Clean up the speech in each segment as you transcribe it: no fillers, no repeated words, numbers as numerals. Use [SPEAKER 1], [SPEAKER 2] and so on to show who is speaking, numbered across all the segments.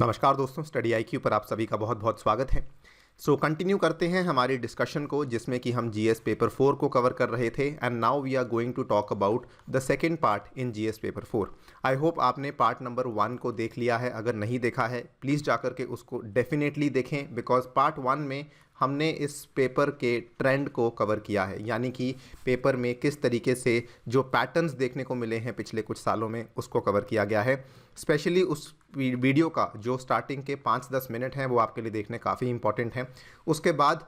[SPEAKER 1] नमस्कार दोस्तों, study IQ पर आप सभी का बहुत बहुत स्वागत है। कंटिन्यू करते हैं हमारी डिस्कशन को, जिसमें कि हम जीएस पेपर 4 को कवर कर रहे थे and now we are going to talk about the second part in GS paper 4। I hope आपने पार्ट नंबर 1 को देख लिया है। अगर नहीं देखा है प्लीज़ जाकर के उसको डेफिनेटली देखें, बिकॉज पार्ट 1 में हमने इस पेपर के ट्रेंड को कवर किया है, यानी कि पेपर में किस तरीके से जो पैटर्न्स देखने को मिले हैं पिछले कुछ सालों में उसको कवर किया गया है। स्पेशली उस वीडियो का जो स्टार्टिंग के 5-10 मिनट हैं वो आपके लिए देखने काफ़ी इंपॉर्टेंट हैं। उसके बाद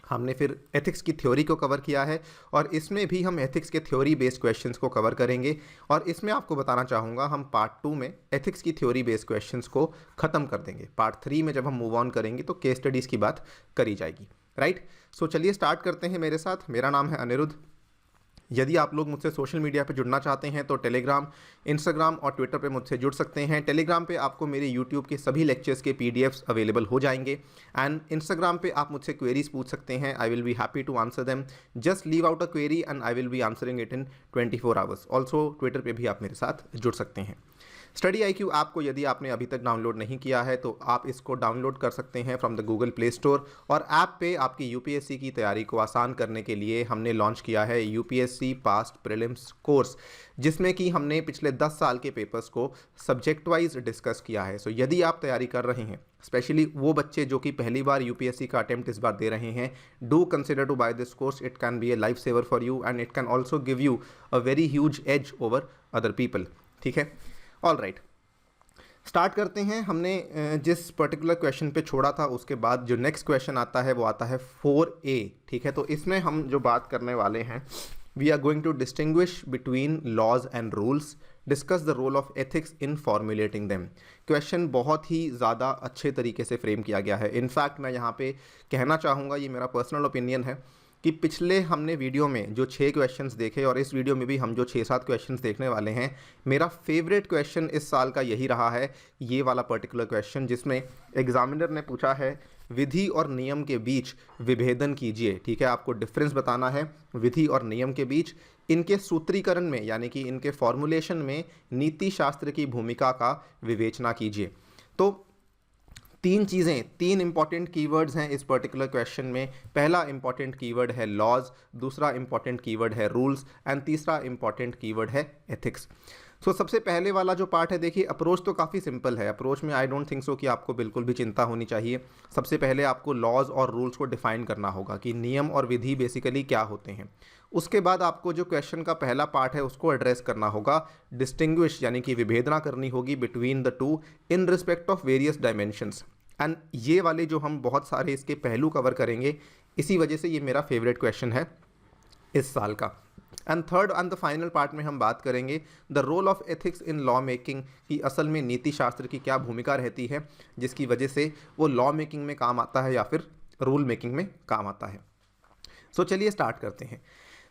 [SPEAKER 1] हमने फिर एथिक्स की थ्योरी को कवर किया है और इसमें भी हम एथिक्स के थ्योरी बेस्ड क्वेश्चंस को कवर करेंगे। और इसमें आपको बताना चाहूँगा हम पार्ट 2 में एथिक्स की थ्योरी बेस्ड क्वेश्चंस को ख़त्म कर देंगे। पार्ट 3 में जब हम मूव ऑन करेंगे तो केस स्टडीज़ की बात करी जाएगी, राइट। सो चलिए स्टार्ट करते हैं मेरे साथ। मेरा नाम है अनिरुद्ध। यदि आप लोग मुझसे सोशल मीडिया पे जुड़ना चाहते हैं तो टेलीग्राम, इंस्टाग्राम और ट्विटर पे मुझसे जुड़ सकते हैं। टेलीग्राम पे आपको मेरे यूट्यूब के सभी लेक्चर्स के पीडीएफ्स अवेलेबल हो जाएंगे एंड इंस्टाग्राम पे आप मुझसे क्वेरीज पूछ सकते हैं। I will be happy to answer them. Just leave out a query and I will be answering it in 24 hours. Also Twitter पे भी आप मेरे साथ जुड़ सकते हैं। स्टडी आईक्यू ऐप को यदि आपने अभी तक डाउनलोड नहीं किया है तो आप इसको डाउनलोड कर सकते हैं from the Google play store. और ऐप पे आपकी यूपीएससी की तैयारी को आसान करने के लिए हमने लॉन्च किया है यूपीएससी पास्ट प्रीलिम्स कोर्स, जिसमें कि हमने पिछले 10 साल के पेपर्स को सब्जेक्ट वाइज डिस्कस किया है। सो यदि आप तैयारी कर रहे हैं, स्पेशली वो बच्चे जो कि पहली बार यूपीएससी का अटेम्प्ट इस बार दे रहे हैं, do consider to buy this course. It can be a life saver for you and it can also give you a very huge edge over other people. ठीक है, ऑल राइट, स्टार्ट करते हैं। हमने जिस पर्टिकुलर क्वेश्चन पे छोड़ा था उसके बाद जो नेक्स्ट क्वेश्चन आता है वो आता है 4A। ठीक है, तो इसमें हम जो बात करने वाले हैं, we are going to distinguish between laws and rules, discuss the role of ethics in formulating them. Question बहुत ही ज़्यादा अच्छे तरीके से फ्रेम किया गया है। इनफैक्ट मैं यहाँ पे कहना चाहूँगा, ये मेरा पर्सनल ओपिनियन है कि पिछले हमने वीडियो में जो 6 क्वेश्चंस देखे और इस वीडियो में भी हम जो 6-7 क्वेश्चंस देखने वाले हैं, मेरा फेवरेट क्वेश्चन इस साल का यही रहा है, ये वाला पर्टिकुलर क्वेश्चन, जिसमें एग्जामिनर ने पूछा है विधि और नियम के बीच विभेदन कीजिए। ठीक है, आपको डिफरेंस बताना है विधि और नियम के बीच, इनके सूत्रीकरण में यानी कि इनके फॉर्मुलेशन में नीति शास्त्र की भूमिका का विवेचना कीजिए। तो 3 इंपॉर्टेंट कीवर्ड्स हैं इस पर्टिकुलर क्वेश्चन में। पहला इंपॉर्टेंट कीवर्ड है लॉज, दूसरा इंपॉर्टेंट कीवर्ड है रूल्स एंड तीसरा इंपॉर्टेंट कीवर्ड है एथिक्स। सो सबसे पहले वाला जो पार्ट है, देखिए अप्रोच तो काफ़ी सिंपल है। अप्रोच में आई डोंट थिंक सो कि आपको बिल्कुल भी चिंता होनी चाहिए। सबसे पहले आपको लॉज और रूल्स को डिफाइन करना होगा कि नियम और विधि बेसिकली क्या होते हैं। उसके बाद आपको जो क्वेश्चन का पहला पार्ट है उसको एड्रेस करना होगा, डिस्टिंग्विश यानी कि विभेदना करनी होगी between the two in respect of various dimensions. And ये वाले जो हम बहुत सारे इसके पहलू कवर करेंगे, इसी वजह से ये मेरा फेवरेट क्वेश्चन है इस साल का। And third and the final part में हम बात करेंगे the role of ethics in law making, की असल में नीति शास्त्र की क्या भूमिका रहती है जिसकी वजह से वो लॉ मेकिंग में काम आता है या फिर रूल मेकिंग में काम आता है। सो चलिए स्टार्ट करते हैं।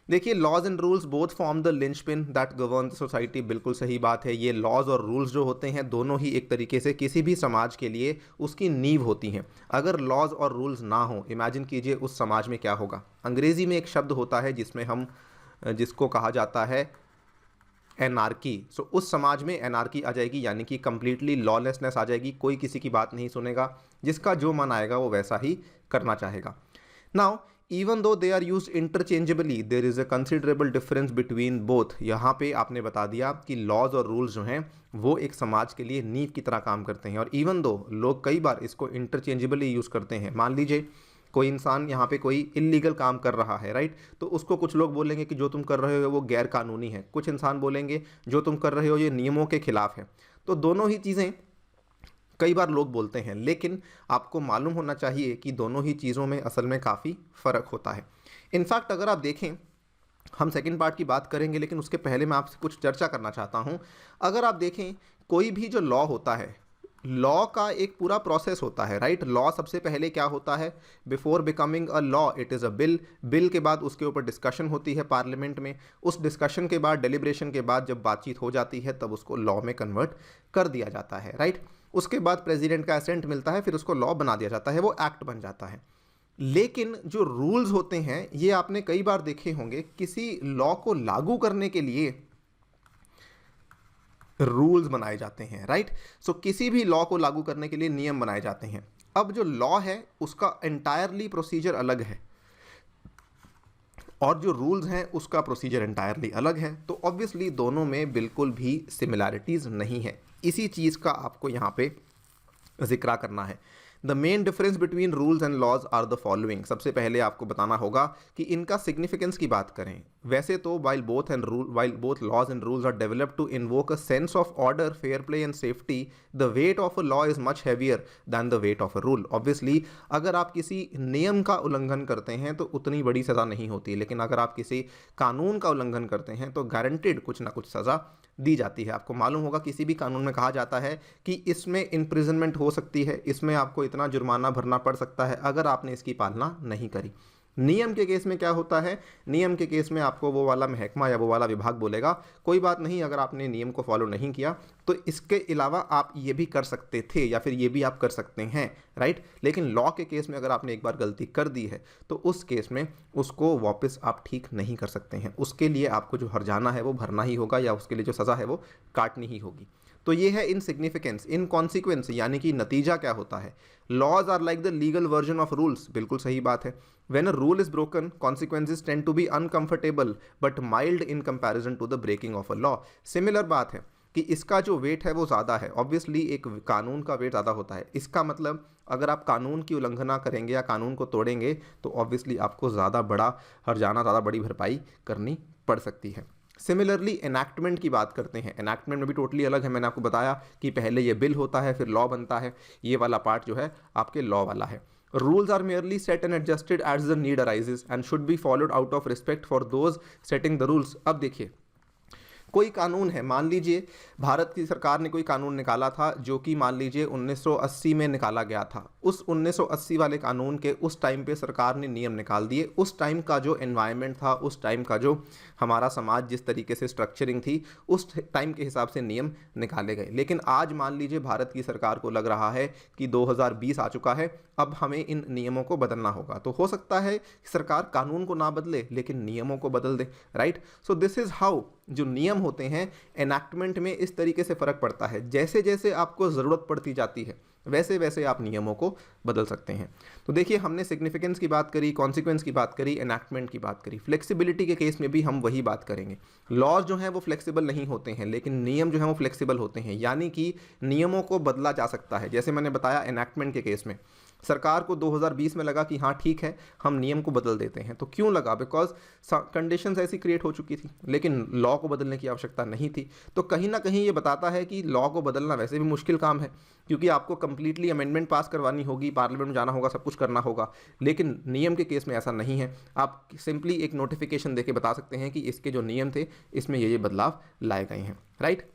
[SPEAKER 1] देखिए, laws and rules both form the linchpin that govern the society. बिल्कुल सही बात है। ये लॉज और रूल्स जो होते हैं दोनों ही एक तरीके से किसी भी समाज के लिए उसकी नींव होती हैं। अगर लॉज और रूल्स ना हो, इमेजिन कीजिए उस समाज में क्या होगा। अंग्रेज़ी में एक शब्द होता है जिसको कहा जाता है एनार्की। सो उस समाज में एनार्की आ जाएगी, यानी कि कंप्लीटली लॉलेसनेस आ जाएगी। कोई किसी की बात नहीं सुनेगा, जिसका जो मन आएगा वो वैसा ही करना चाहेगा। Now even though they are used interchangeably, there is a considerable difference between both। यहाँ पे आपने बता दिया कि लॉज और रूल्स जो हैं वो एक समाज के लिए नींव की तरह काम करते हैं। और इवन दो लोग कई बार इसको इंटरचेंजेबली यूज़ करते हैं। मान लीजिए कोई इंसान यहाँ पे कोई इलीगल काम कर रहा है, राइट, तो उसको कुछ लोग बोलेंगे कि जो तुम कर रहे हो वो गैर कानूनी है। कुछ इंसान बोलेंगे जो तुम कर रहे हो ये नियमों के खिलाफ है। तो दोनों ही चीज़ें कई बार लोग बोलते हैं, लेकिन आपको मालूम होना चाहिए कि दोनों ही चीज़ों में असल में काफ़ी फ़र्क होता है। इनफैक्ट अगर आप देखें, हम सेकंड पार्ट की बात करेंगे, लेकिन उसके पहले मैं आपसे कुछ चर्चा करना चाहता हूं। अगर आप देखें कोई भी जो लॉ होता है, लॉ का एक पूरा प्रोसेस होता है, राइट। लॉ सबसे पहले क्या होता है, before becoming a law it is a bill. Bill के बाद उसके ऊपर डिस्कशन होती है पार्लियामेंट में। उस डिस्कशन के बाद, डेलिब्रेशन के बाद जब बातचीत हो जाती है तब उसको लॉ में कन्वर्ट कर दिया जाता है, राइट। उसके बाद प्रेसिडेंट का असेंट मिलता है, फिर उसको लॉ बना दिया जाता है, वो एक्ट बन जाता है। लेकिन जो रूल्स होते हैं ये आपने कई बार देखे होंगे, किसी लॉ को लागू करने के लिए रूल्स बनाए जाते हैं, राइट। सो किसी भी लॉ को लागू करने के लिए नियम बनाए जाते हैं। अब जो लॉ है उसका एंटायरली प्रोसीजर अलग है और जो रूल्स हैं उसका प्रोसीजर एंटायरली अलग है, तो ऑब्वियसली दोनों में बिल्कुल भी सिमिलैरिटीज़ नहीं है। इसी चीज़ का आपको यहाँ पे जिक्र करना है। The main difference between rules and laws are the following. सबसे पहले आपको बताना होगा कि इनका सिग्निफिकेंस की बात करें, वैसे तो while both laws and rules are developed to invoke a sense of order, fair play and safety, the weight of a law is much heavier than the weight of a rule. Obviously अगर आप किसी नियम का उल्लंघन करते हैं तो उतनी बड़ी सज़ा नहीं होती, लेकिन अगर आप किसी कानून का उल्लंघन करते हैं तो गारंटेड कुछ ना कुछ सज़ा दी जाती है। आपको मालूम होगा किसी भी कानून में कहा जाता है कि इसमें इम्प्रिजनमेंट हो सकती है, इसमें आपको इतना जुर्माना भरना पड़ सकता है अगर आपने इसकी पालना नहीं करी। नियम के केस में क्या होता है, नियम के केस में आपको वो वाला महकमा या वो वाला विभाग बोलेगा कोई बात नहीं, अगर आपने नियम को फॉलो नहीं किया तो इसके अलावा आप ये भी कर सकते थे या फिर ये भी आप कर सकते हैं, राइट। लेकिन लॉ के केस में अगर आपने एक बार गलती कर दी है तो उस केस में उसको वापस आप ठीक नहीं कर सकते हैं, उसके लिए आपको जो हर्जाना है वो भरना ही होगा या उसके लिए जो सज़ा है वो काटनी ही होगी। तो ये है इन सिग्निफिकेंस। इन कॉन्सिक्वेंस यानी कि नतीजा क्या होता है, laws are like the legal version of rules, बिल्कुल सही बात है। When a rule is broken consequences tend to be uncomfortable but mild in comparison to the breaking of a law. Similar बात है कि इसका जो वेट है वो ज़्यादा है, ऑब्वियसली एक कानून का वेट ज़्यादा होता है। इसका मतलब अगर आप कानून की उल्लंघना करेंगे या कानून को तोड़ेंगे तो ऑब्वियसली आपको ज़्यादा बड़ा हर्जाना, ज़्यादा बड़ी भरपाई करनी पड़ सकती है। सिमिलरली एनैक्टमेंट की बात करते हैं, एनैक्टमेंट में भी टोटली अलग है। मैंने आपको बताया कि पहले ये बिल होता है फिर लॉ बनता है, ये वाला पार्ट जो है आपके लॉ वाला है। Rules are merely set and adjusted as the need arises and should be followed out of respect for those setting the rules. अब देखिए कोई कानून है, मान लीजिए भारत की सरकार ने कोई कानून निकाला था जो कि मान लीजिए 1980 में निकाला गया था। उस 1980 वाले कानून के उस टाइम पे सरकार ने नियम निकाल दिए। उस टाइम का जो एनवायरनमेंट था, उस टाइम का जो हमारा समाज जिस तरीके से स्ट्रक्चरिंग थी, उस टाइम के हिसाब से नियम निकाले गए। लेकिन आज मान लीजिए भारत की सरकार को लग रहा है कि 2020 आ चुका है, अब हमें इन नियमों को बदलना होगा। तो हो सकता है सरकार कानून को ना बदले लेकिन नियमों को बदल दे, right. So this is how जो नियम होते हैं एनैक्टमेंट में इस तरीके से फ़र्क पड़ता है। जैसे जैसे आपको ज़रूरत पड़ती जाती है वैसे वैसे आप नियमों को बदल सकते हैं। तो देखिए हमने सिग्निफिकेंस की बात करी, कॉन्सिक्वेंस की बात करी, एनैक्टमेंट की बात करी। फ्लेक्सिबिलिटी के केस में भी हम वही बात करेंगे। लॉज जो हैं वो फ्लेक्सिबल नहीं होते हैं लेकिन नियम जो हैं वो फ्लेक्सिबल होते हैं, यानी कि नियमों को बदला जा सकता है। जैसे मैंने बताया एनैक्टमेंट के केस में सरकार को 2020 में लगा कि हाँ ठीक है हम नियम को बदल देते हैं। तो क्यों लगा, बिकॉज कंडीशंस ऐसी क्रिएट हो चुकी थी, लेकिन लॉ को बदलने की आवश्यकता नहीं थी। तो कहीं ना कहीं ये बताता है कि लॉ को बदलना वैसे भी मुश्किल काम है, क्योंकि आपको कंप्लीटली अमेंडमेंट पास करवानी होगी, पार्लियामेंट में जाना होगा, सब कुछ करना होगा। लेकिन नियम के केस में ऐसा नहीं है, आप सिंपली एक नोटिफिकेशन देके बता सकते हैं कि इसके जो नियम थे इसमें ये बदलाव लाए गए हैं, राइट।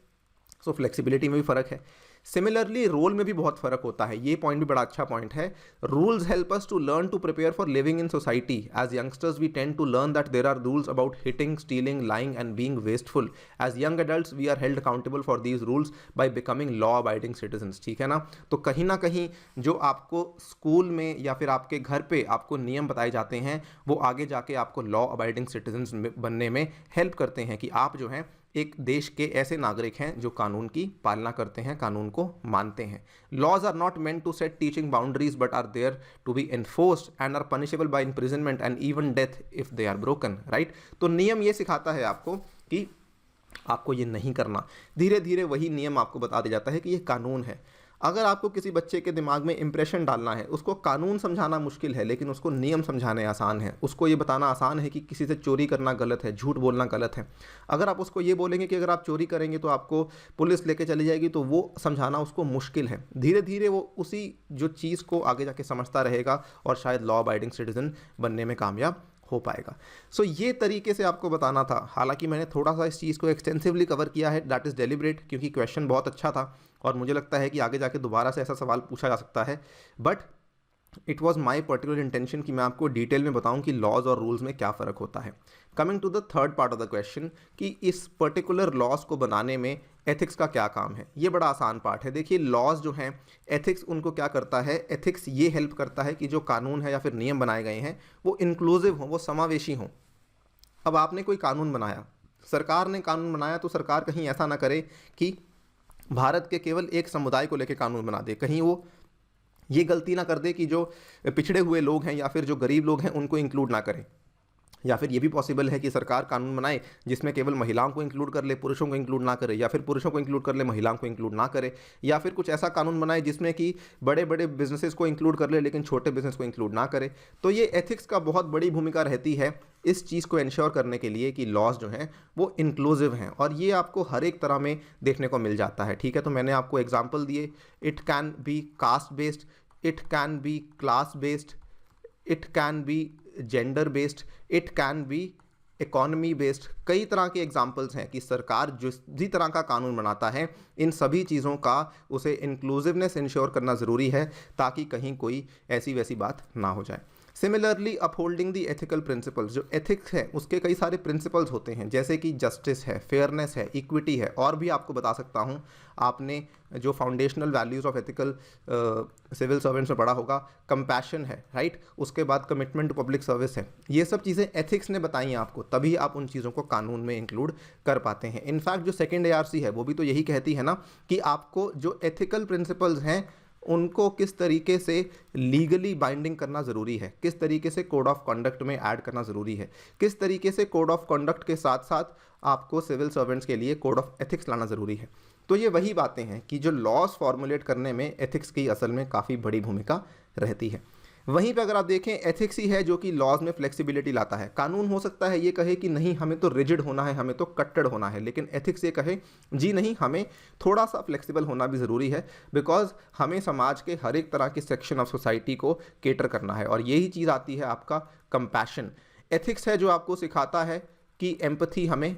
[SPEAKER 1] सो फ्लेक्सिबिलिटी में भी फ़र्क है। सिमिलरली रोल में भी बहुत फ़र्क होता है। ये पॉइंट भी बड़ा अच्छा पॉइंट है। Rules help us to learn to prepare for living in society. As youngsters we tend to learn that there are rules about hitting, stealing, lying and being wasteful. As young adults we are held accountable for these rules by becoming law abiding citizens, ठीक है ना। तो कहीं ना कहीं जो आपको school में या फिर आपके घर पे आपको नियम बताए जाते हैं वो आगे जाके आपको लॉ अबाइडिंग सिटीजन्स बनने में हेल्प करते हैं कि आप जो हैं एक देश के ऐसे नागरिक हैं जो कानून की पालना करते हैं, कानून को मानते हैं। Laws are not meant to set teaching boundaries but are there to be enforced and are punishable by imprisonment and even death if they are broken, right. तो नियम ये सिखाता है आपको कि आपको ये नहीं करना। धीरे धीरे वही नियम आपको बता दिया जाता है कि ये कानून है। अगर आपको किसी बच्चे के दिमाग में इंप्रेशन डालना है, उसको कानून समझाना मुश्किल है लेकिन उसको नियम समझाने आसान है। उसको ये बताना आसान है कि किसी से चोरी करना गलत है, झूठ बोलना गलत है। अगर आप उसको ये बोलेंगे कि अगर आप चोरी करेंगे तो आपको पुलिस लेके चली जाएगी, तो वो समझाना उसको मुश्किल है। धीरे धीरे वो उसी जो चीज़ को आगे जाके समझता रहेगा और शायद लॉ अबाइडिंग सिटीजन बनने में कामयाब हो पाएगा। सो ये तरीके से आपको बताना था। हालांकि मैंने थोड़ा सा इस चीज़ को एक्सटेंसिवली कवर किया है, दैट इज़ डेलिब्रेट, क्योंकि क्वेश्चन बहुत अच्छा था और मुझे लगता है कि आगे जाके दोबारा से ऐसा सवाल पूछा जा सकता है। But it was my particular intention कि मैं आपको डिटेल में बताऊं कि लॉज और रूल्स में क्या फ़र्क होता है। Coming to the third part of the question कि इस पर्टिकुलर लॉज को बनाने में एथिक्स का क्या काम है, ये बड़ा आसान पार्ट है। देखिए लॉज जो हैं, एथिक्स उनको क्या करता है, एथिक्स ये हेल्प करता है कि जो कानून है या फिर नियम बनाए गए हैं वो इंक्लूसिव हों, वो समावेशी हों। अब आपने कोई कानून बनाया, सरकार ने कानून बनाया, तो सरकार कहीं ऐसा ना करे कि भारत के केवल एक समुदाय को लेकर कानून बना दे, कहीं वो ये गलती ना कर दे कि जो पिछड़े हुए लोग हैं या फिर जो गरीब लोग हैं उनको इंक्लूड ना करें। या फिर ये भी पॉसिबल है कि सरकार कानून बनाए जिसमें केवल महिलाओं को इंक्लूड कर ले, पुरुषों को इंक्लूड ना करे, या फिर पुरुषों को इंक्लूड कर ले, महिलाओं को इंक्लूड ना करे, या फिर कुछ ऐसा कानून बनाए जिसमें कि बड़े बड़े बिजनेसेस को इंक्लूड कर ले लेकिन छोटे बिजनेस को इंक्लूड ना करे। तो ये एथिक्स का बहुत बड़ी भूमिका रहती है इस चीज़ को इंश्योर करने के लिए कि लॉज जो हैं वो इंक्लूसिव हैं, और ये आपको हर एक तरह में देखने को मिल जाता है। ठीक है, तो मैंने आपको एग्जाम्पल दिए, it can B caste based, it can B class based, it can B gender based, it can B economy based. कई तरह के एग्जाम्पल्स हैं कि सरकार जिस भी तरह का कानून बनाता है इन सभी चीज़ों का उसे इंक्लूसिवनेस इंश्योर करना ज़रूरी है ताकि कहीं कोई ऐसी वैसी बात ना हो जाए। सिमिलरली अपहोल्डिंग दी एथिकल प्रिंसिपल्स, जो एथिक्स है उसके कई सारे प्रिंसिपल्स होते हैं जैसे कि जस्टिस है, फेयरनेस है, इक्विटी है, और भी आपको बता सकता हूँ आपने जो foundational values of ethical civil servants में पढ़ा होगा, कंपैशन है, राइट, उसके बाद कमिटमेंट टू पब्लिक सर्विस है। ये सब चीज़ें एथिक्स ने बताई हैं आपको, तभी आप उन चीज़ों को कानून में इंक्लूड कर पाते हैं। इनफैक्ट जो सेकेंड ARC है वो भी तो यही कहती है ना कि आपको जो एथिकल प्रिंसिपल्स हैं उनको किस तरीके से लीगली बाइंडिंग करना ज़रूरी है, किस तरीके से कोड ऑफ कंडक्ट में ऐड करना ज़रूरी है, किस तरीके से कोड ऑफ कंडक्ट के साथ साथ आपको सिविल सर्वेंट्स के लिए कोड ऑफ एथिक्स लाना ज़रूरी है। तो ये वही बातें हैं कि जो लॉज फॉर्मुलेट करने में एथिक्स की असल में काफ़ी बड़ी भूमिका रहती है। वहीं पे अगर आप देखें, एथिक्स ही है जो कि लॉज में फ्लेक्सिबिलिटी लाता है। कानून हो सकता है ये कहे कि नहीं हमें तो रिजिड होना है, हमें तो कट्टर होना है, लेकिन एथिक्स ये कहे जी नहीं, हमें थोड़ा सा फ्लेक्सिबल होना भी ज़रूरी है, बिकॉज हमें समाज के हर एक तरह के सेक्शन ऑफ सोसाइटी को केटर करना है। और यही चीज़ आती है आपका कंपैशन। एथिक्स है जो आपको सिखाता है कि एम्पैथी हमें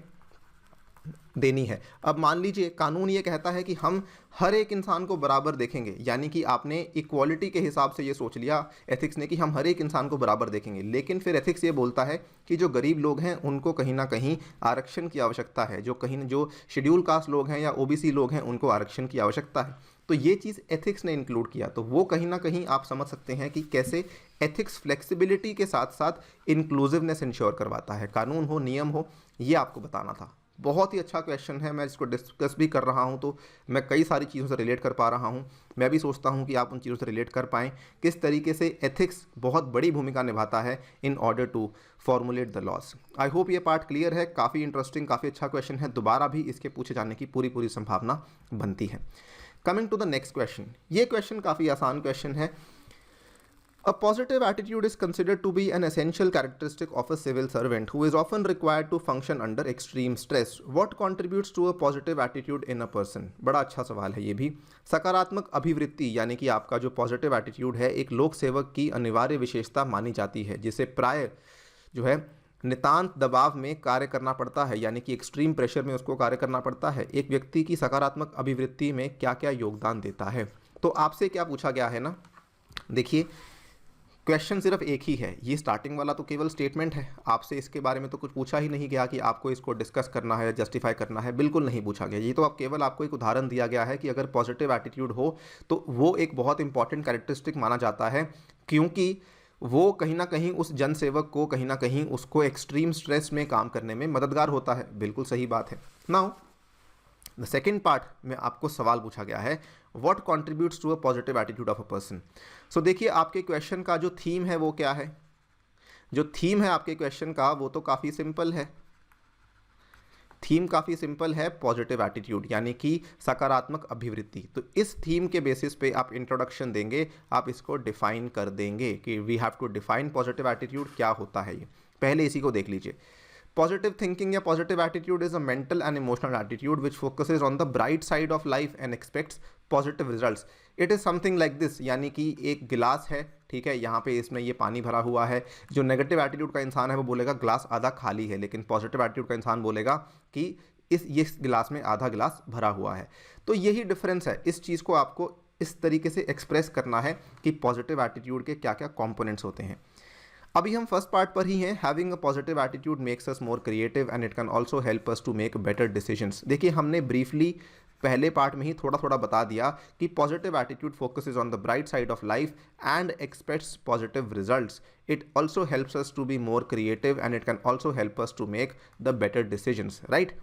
[SPEAKER 1] देनी है। अब मान लीजिए कानून ये कहता है कि हम हर एक इंसान को बराबर देखेंगे, यानी कि आपने इक्वालिटी के हिसाब से ये सोच लिया एथिक्स ने कि हम हर एक इंसान को बराबर देखेंगे, लेकिन फिर एथिक्स ये बोलता है कि जो गरीब लोग हैं उनको कहीं ना कहीं आरक्षण की आवश्यकता है, जो शेड्यूल कास्ट लोग हैं या OBC लोग हैं उनको आरक्षण की आवश्यकता है। तो ये चीज़ एथिक्स ने इंक्लूड किया, तो वो कहीं ना कहीं आप समझ सकते हैं कि कैसे एथिक्स फ्लेक्सिबिलिटी के साथ साथ इंक्लूसिवनेस इंश्योर करवाता है। कानून हो, नियम हो, ये आपको बताना था। बहुत ही अच्छा क्वेश्चन है, मैं इसको डिस्कस भी कर रहा हूँ तो मैं कई सारी चीज़ों से रिलेट कर पा रहा हूँ। मैं भी सोचता हूँ कि आप उन चीज़ों से रिलेट कर पाएँ, किस तरीके से एथिक्स बहुत बड़ी भूमिका निभाता है in order to formulate the laws. I hope ये पार्ट क्लियर है। काफ़ी इंटरेस्टिंग, काफ़ी अच्छा क्वेश्चन है, दोबारा भी इसके पूछे जाने की पूरी संभावना बनती है। Coming to the next question, ये क्वेश्चन काफ़ी आसान क्वेश्चन है। A positive attitude is considered to be an essential characteristic of a civil servant who is often required to function under extreme stress. What contributes to a positive attitude in a person? बड़ा अच्छा सवाल है ये भी। सकारात्मक अभिवृत्ति यानी कि आपका जो पॉजिटिव एटीट्यूड है एक लोक सेवक की अनिवार्य विशेषता मानी जाती है, जिसे प्राय जो है नितांत दबाव में कार्य करना पड़ता है, यानी कि एक्सट्रीम प्रेशर में उसको कार्य करना पड़ता है। एक व्यक्ति की सकारात्मक अभिवृत्ति में क्या क्या योगदान देता है। तो आपसे क्या पूछा गया है ना, देखिए क्वेश्चन सिर्फ एक ही है, ये स्टार्टिंग वाला तो केवल स्टेटमेंट है, आपसे इसके बारे में तो कुछ पूछा ही नहीं गया कि आपको इसको डिस्कस करना है, जस्टिफाई करना है, बिल्कुल नहीं पूछा गया। ये तो आप केवल आपको एक उदाहरण दिया गया है कि अगर पॉजिटिव एटीट्यूड हो तो वो एक बहुत इंपॉर्टेंट कैरेक्टरिस्टिक माना जाता है, क्योंकि वो कहीं ना कहीं उस जनसेवक को कहीं ना कहीं उसको एक्सट्रीम स्ट्रेस में काम करने में मददगार होता है। बिल्कुल सही बात है। नाउ द सेकेंड पार्ट में आपको सवाल पूछा गया है, what contributes to a positive attitude of a person. So देखिए आपके क्वेश्चन का जो थीम है वो क्या है। जो थीम है आपके क्वेश्चन का वो तो काफ़ी सिंपल है, थीम काफ़ी सिंपल है, पॉजिटिव एटीट्यूड यानी कि सकारात्मक अभिवृत्ति। तो इस थीम के बेसिस पे आप इंट्रोडक्शन देंगे, आप इसको डिफाइन कर देंगे कि we have to define positive attitude क्या होता है। ये पहले इसी को देख लीजिए। Positive thinking या positive attitude is a mental and emotional attitude which focuses on the bright side of life and expects positive results. It is something like this, यानी कि एक गिलास है, ठीक है, यहाँ पे इसमें ये पानी भरा हुआ है। जो नेगेटिव एटीट्यूड का इंसान है वो बोलेगा ग्लास आधा खाली है, लेकिन पॉजिटिव एटीट्यूड का इंसान बोलेगा कि इस गिलास में आधा गिलास भरा हुआ है। तो यही डिफरेंस है, इस चीज़ को आपको इस तरीके से एक्सप्रेस करना है कि पॉजिटिव एटीट्यूड के क्या क्या कॉम्पोनेंट्स होते हैं। अभी हम फर्स्ट पार्ट पर ही हैं। Having a positive attitude makes us more creative and it can also help us to make better decisions. देखिए हमने ब्रीफली पहले पार्ट में ही थोड़ा बता दिया कि positive attitude focuses on the bright side of life and expects positive results. It also helps us to be more creative and it can also help us to make the better decisions, right.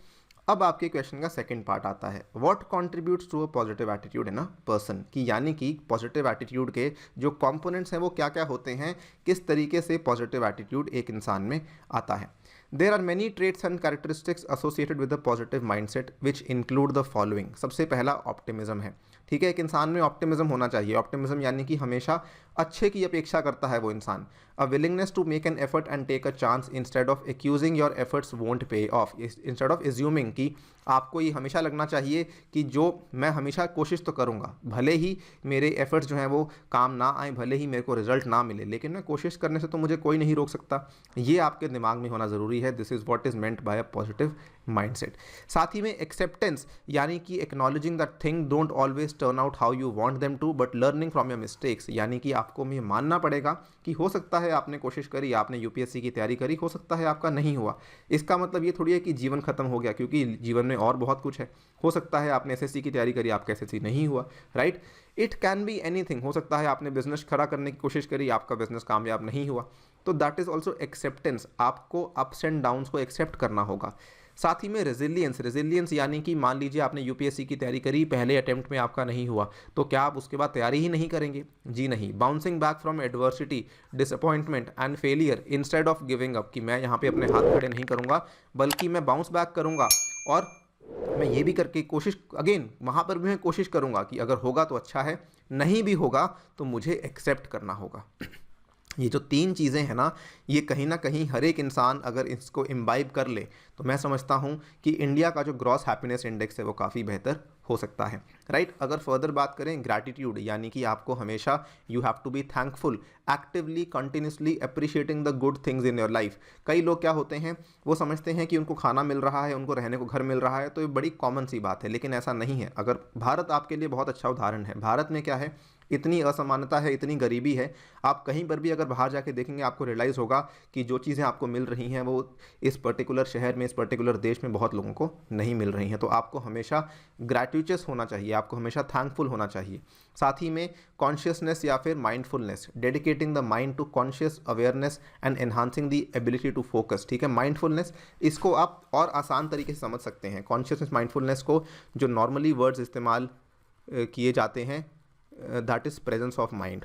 [SPEAKER 1] अब आपके question का second part आता है, what contributes to a positive attitude in a person, कि यानी कि positive attitude के जो कंपोनेंट्स हैं वो क्या क्या होते हैं, किस तरीके से पॉजिटिव एटीट्यूड एक इंसान में आता है। There are many traits and characteristics associated with the positive mindset which include the following. सबसे पहला ऑप्टिमिज्म है, ठीक है। एक इंसान में ऑप्टिमिज्म होना चाहिए। ऑप्टिमिज्म यानी कि हमेशा अच्छे की अपेक्षा करता है वो इंसान। A willingness to make an effort and take a chance instead of accusing your efforts won't pay off, instead of assuming कि आपको ये हमेशा लगना चाहिए कि जो मैं हमेशा कोशिश तो करूँगा, भले ही मेरे एफर्ट्स जो हैं वो काम ना आए, भले ही मेरे को रिजल्ट ना मिले, लेकिन मैं कोशिश करने से तो मुझे कोई नहीं रोक सकता। ये आपके दिमाग में होना ज़रूरी है। This is what is meant by a positive mindset. साथ ही में एक्सेप्टेंस, यानी कि acknowledging that thing don't always turn out how you want them to but learning from your mistakes, यानी कि आपको ये मानना पड़ेगा कि हो सकता है आपने कोशिश करी, आपने यूपीएससी की तैयारी करी, हो सकता है आपका नहीं हुआ। इसका मतलब ये थोड़ी है कि जीवन खत्म हो गया, क्योंकि जीवन में और बहुत कुछ है। हो सकता है आपने एसएससी की तैयारी करी, आपका एसएससी नहीं हुआ, right. It can be anything. हो सकता है आपने बिजनेस खड़ा करने की कोशिश करी, आपका बिजनेस कामयाब नहीं हुआ। तो दैट इज़ ऑल्सो एक्सेप्टेंस। आपको अप्स एंड डाउन्स को एक्सेप्ट करना होगा। साथ ही में रेजिलियंस, रेजिलियंस यानी कि मान लीजिए आपने यूपीएससी की तैयारी करी, पहले अटेम्प्ट में आपका नहीं हुआ, तो क्या आप उसके बाद तैयारी ही नहीं करेंगे? जी नहीं। Bouncing back from adversity, disappointment and failure instead of giving up, कि मैं यहाँ पे अपने हाथ खड़े नहीं करूँगा, बल्कि मैं बाउंस बैक करूँगा और मैं ये भी करके कोशिश, अगेन वहाँ पर भी मैं कोशिश करूँगा कि अगर होगा तो अच्छा है, नहीं भी होगा तो मुझे एक्सेप्ट करना होगा। ये जो तीन चीज़ें हैं ना, ये कहीं ना कहीं हर एक इंसान अगर इसको इम्बाइब कर ले तो मैं समझता हूँ कि इंडिया का जो ग्रॉस हैप्पीनेस इंडेक्स है वो काफ़ी बेहतर हो सकता है, राइट। अगर फर्दर बात करें, ग्रैटिट्यूड, यानी कि आपको हमेशा you have to be thankful, actively continuously appreciating the good things in your life. कई लोग क्या होते हैं, वो समझते हैं कि उनको खाना मिल रहा है, उनको रहने को घर मिल रहा है, तो ये बड़ी कॉमन सी बात है, लेकिन ऐसा नहीं है। अगर भारत आपके लिए बहुत अच्छा उदाहरण है। भारत में क्या है, इतनी असमानता है, इतनी गरीबी है। आप कहीं पर भी अगर बाहर जाके देखेंगे, आपको रियलाइज़ होगा कि जो चीज़ें आपको मिल रही हैं वो इस पर्टिकुलर शहर में, इस पर्टिकुलर देश में बहुत लोगों को नहीं मिल रही हैं। तो आपको हमेशा ग्रैटिट्यूस होना चाहिए, आपको हमेशा थैंकफुल होना चाहिए। साथ ही में कॉन्शियसनेस या फिर mindfulness, dedicating the mind to conscious awareness and enhancing the ability to focus, ठीक है। माइंडफुलनेस, इसको आप और आसान तरीके से समझ सकते हैं। कॉन्शियसनेस, माइंडफुलनेस को जो नॉर्मली वर्ड्स इस्तेमाल किए जाते हैं, that is presence of mind,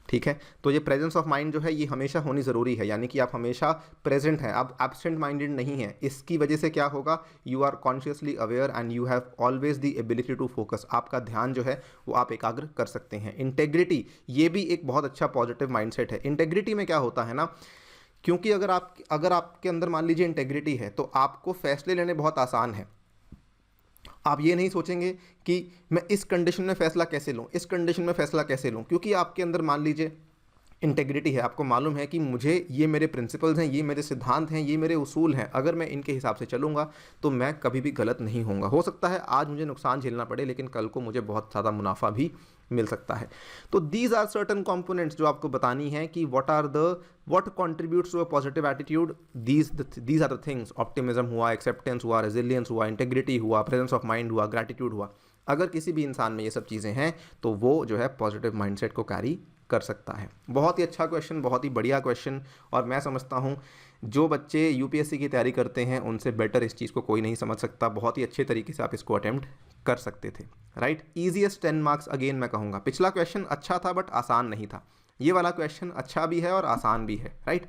[SPEAKER 1] ठीक है। तो ये प्रेजेंस ऑफ माइंड जो है ये हमेशा होनी ज़रूरी है, यानी कि आप हमेशा प्रेजेंट हैं, आप एब्सेंट माइंडेड नहीं हैं। इसकी वजह से क्या होगा, you are consciously aware and you have always the ability to focus, आपका ध्यान जो है वो आप एकाग्र कर सकते हैं। इंटेग्रिटी, ये भी एक बहुत अच्छा पॉजिटिव माइंडसेट है। इंटेग्रिटी में क्या होता है ना, क्योंकि अगर आपके अंदर मान लीजिए इंटेग्रिटी है तो आपको फैसले लेने बहुत आसान है। आप ये नहीं सोचेंगे कि मैं इस कंडीशन में फ़ैसला कैसे लूँ, इस कंडीशन में फ़ैसला कैसे लूँ, क्योंकि आपके अंदर मान लीजिए इंटेग्रिटी है। आपको मालूम है कि मुझे ये मेरे प्रिंसिपल्स हैं, ये मेरे सिद्धांत हैं, ये मेरे उसूल हैं, अगर मैं इनके हिसाब से चलूँगा तो मैं कभी भी गलत नहीं होऊंगा। हो सकता है आज मुझे नुकसान झेलना पड़े, लेकिन कल को मुझे बहुत ज़्यादा मुनाफा भी मिल सकता है। तो दीज आर सर्टन कंपोनेंट्स जो आपको बतानी है कि what contributes to a positive attitude. These are the things. Optimism हुआ, एक्सेप्टेंस हुआ, रेजिलियंस हुआ, इंटेग्रिटी हुआ, प्रेजेंस ऑफ माइंड हुआ, ग्रैटिट्यूड हुआ। अगर किसी भी इंसान में ये सब चीज़ें हैं तो वो जो है पॉजिटिव माइंडसेट को कैरी कर सकता है। बहुत ही अच्छा क्वेश्चन, बहुत ही बढ़िया क्वेश्चन, और मैं समझता हूँ जो बच्चे यूपीएससी की तैयारी करते हैं उनसे बेटर इस चीज़ को कोई नहीं समझ सकता। बहुत ही अच्छे तरीके से आप इसको अटेम्प्ट कर सकते थे, राइट। ईजीएस्ट 10 मार्क्स अगेन मैं कहूँगा। पिछला क्वेश्चन अच्छा था बट आसान नहीं था, ये वाला क्वेश्चन अच्छा भी है और आसान भी है, राइट।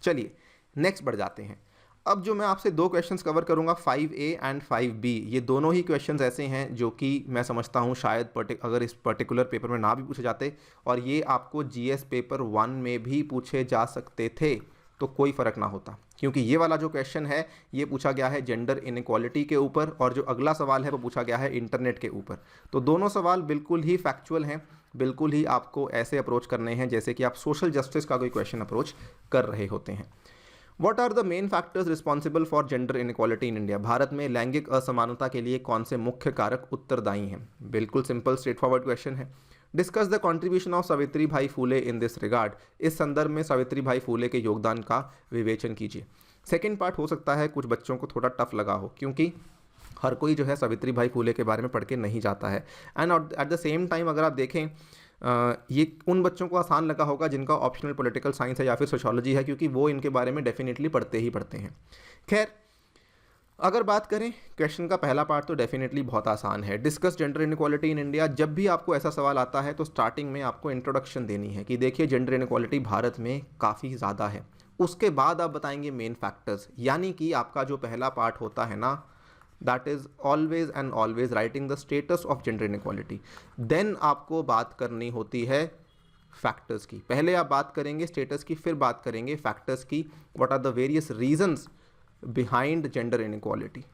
[SPEAKER 1] चलिए नेक्स्ट बढ़ जाते हैं। अब जो मैं आपसे दो क्वेश्चंस कवर करूंगा 5A एंड 5B, ये दोनों ही क्वेश्चंस ऐसे हैं जो कि मैं समझता हूं शायद अगर इस पर्टिकुलर पेपर में ना भी पूछे जाते और ये आपको जीएस पेपर 1 में भी पूछे जा सकते थे तो कोई फ़र्क ना होता, क्योंकि ये वाला जो क्वेश्चन है ये पूछा गया है जेंडर इनइक्वालिटी के ऊपर और जो अगला सवाल है वो पूछा गया है इंटरनेट के ऊपर। तो दोनों सवाल बिल्कुल ही फैक्चुअल हैं, बिल्कुल ही आपको ऐसे अप्रोच करने हैं जैसे कि आप सोशल जस्टिस का कोई क्वेश्चन अप्रोच कर रहे होते हैं। What are the main factors responsible for gender inequality in India? Bharat में लैंगिक असमानता के लिए कौन से मुख्य कारक उत्तरदायी हैं? बिल्कुल सिंपल स्ट्रेट फॉरवर्ड क्वेश्चन है। Discuss the contribution of Savitri Bai Phule in this regard. इस संदर्भ में सावित्री भाई फूले के योगदान का विवेचन कीजिए। सेकेंड पार्ट हो सकता है कुछ बच्चों को थोड़ा टफ लगा हो, क्योंकि हर कोई जो है सावित्री भाई फूले के बारे में पढ़ के नहीं जाता है। And eight the same time अगर आप देखें ये उन बच्चों को आसान लगा होगा जिनका ऑप्शनल पॉलिटिकल साइंस है या फिर सोशोलॉजी है, क्योंकि वो इनके बारे में डेफिनेटली पढ़ते ही पढ़ते हैं। खैर, अगर बात करें क्वेश्चन का पहला पार्ट तो डेफिनेटली बहुत आसान है, discuss gender inequality in India. जब भी आपको ऐसा सवाल आता है तो स्टार्टिंग में आपको इंट्रोडक्शन देनी है कि देखिए जेंडर इनइक्वालिटी भारत में काफ़ी ज़्यादा है। उसके बाद आप बताएंगे मेन फैक्टर्स, यानी कि आपका जो पहला पार्ट होता है ना, that is always and always writing the status of gender inequality. Then आपको बात करनी होती है फैक्टर्स की। पहले आप बात करेंगे स्टेटस की, फिर बात करेंगे फैक्टर्स की, what are the various reasons behind gender inequality.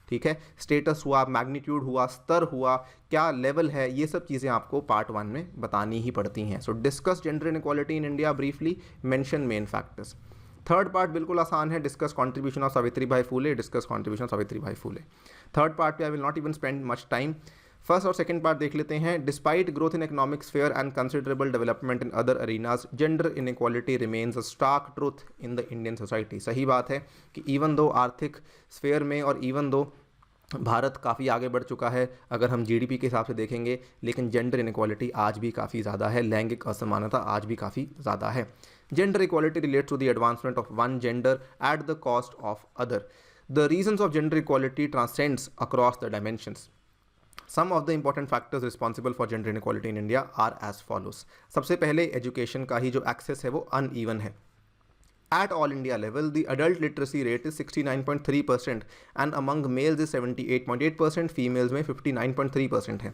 [SPEAKER 1] ठीक है, स्टेटस हुआ, मैग्नीट्यूड हुआ, स्तर हुआ, क्या लेवल है, ये सब चीज़ें आपको पार्ट 1 में बतानी ही पड़ती हैं। So discuss gender inequality in India briefly, mention main factors. Third part बिल्कुल आसान है, discuss contribution of Savitri Bai Phule, discuss contribution of Savitri Bai Phule. Third part पे I will not even spend much time. First और सेकंड पार्ट देख लेते हैं। Despite growth in economic sphere and considerable development in other arenas, gender inequality remains a stark truth in the Indian society. सही बात है कि even though आर्थिक sphere में और इवन दो भारत काफ़ी आगे बढ़ चुका है अगर हम जीडीपी के हिसाब से देखेंगे, लेकिन जेंडर इनइक्वालिटी आज भी काफ़ी ज़्यादा है, लैंगिक असमानता आज भी काफ़ी ज़्यादा है। Gender equality relates to the advancement of one gender at the cost of other. The reasons of gender equality transcends across the dimensions. Some of the important factors responsible for gender inequality in India are as follows. सबसे पहले education का ही जो access है वो uneven है। At all India level, the adult literacy rate is 69.3% and among males is 78.8%, females में 59.3% है।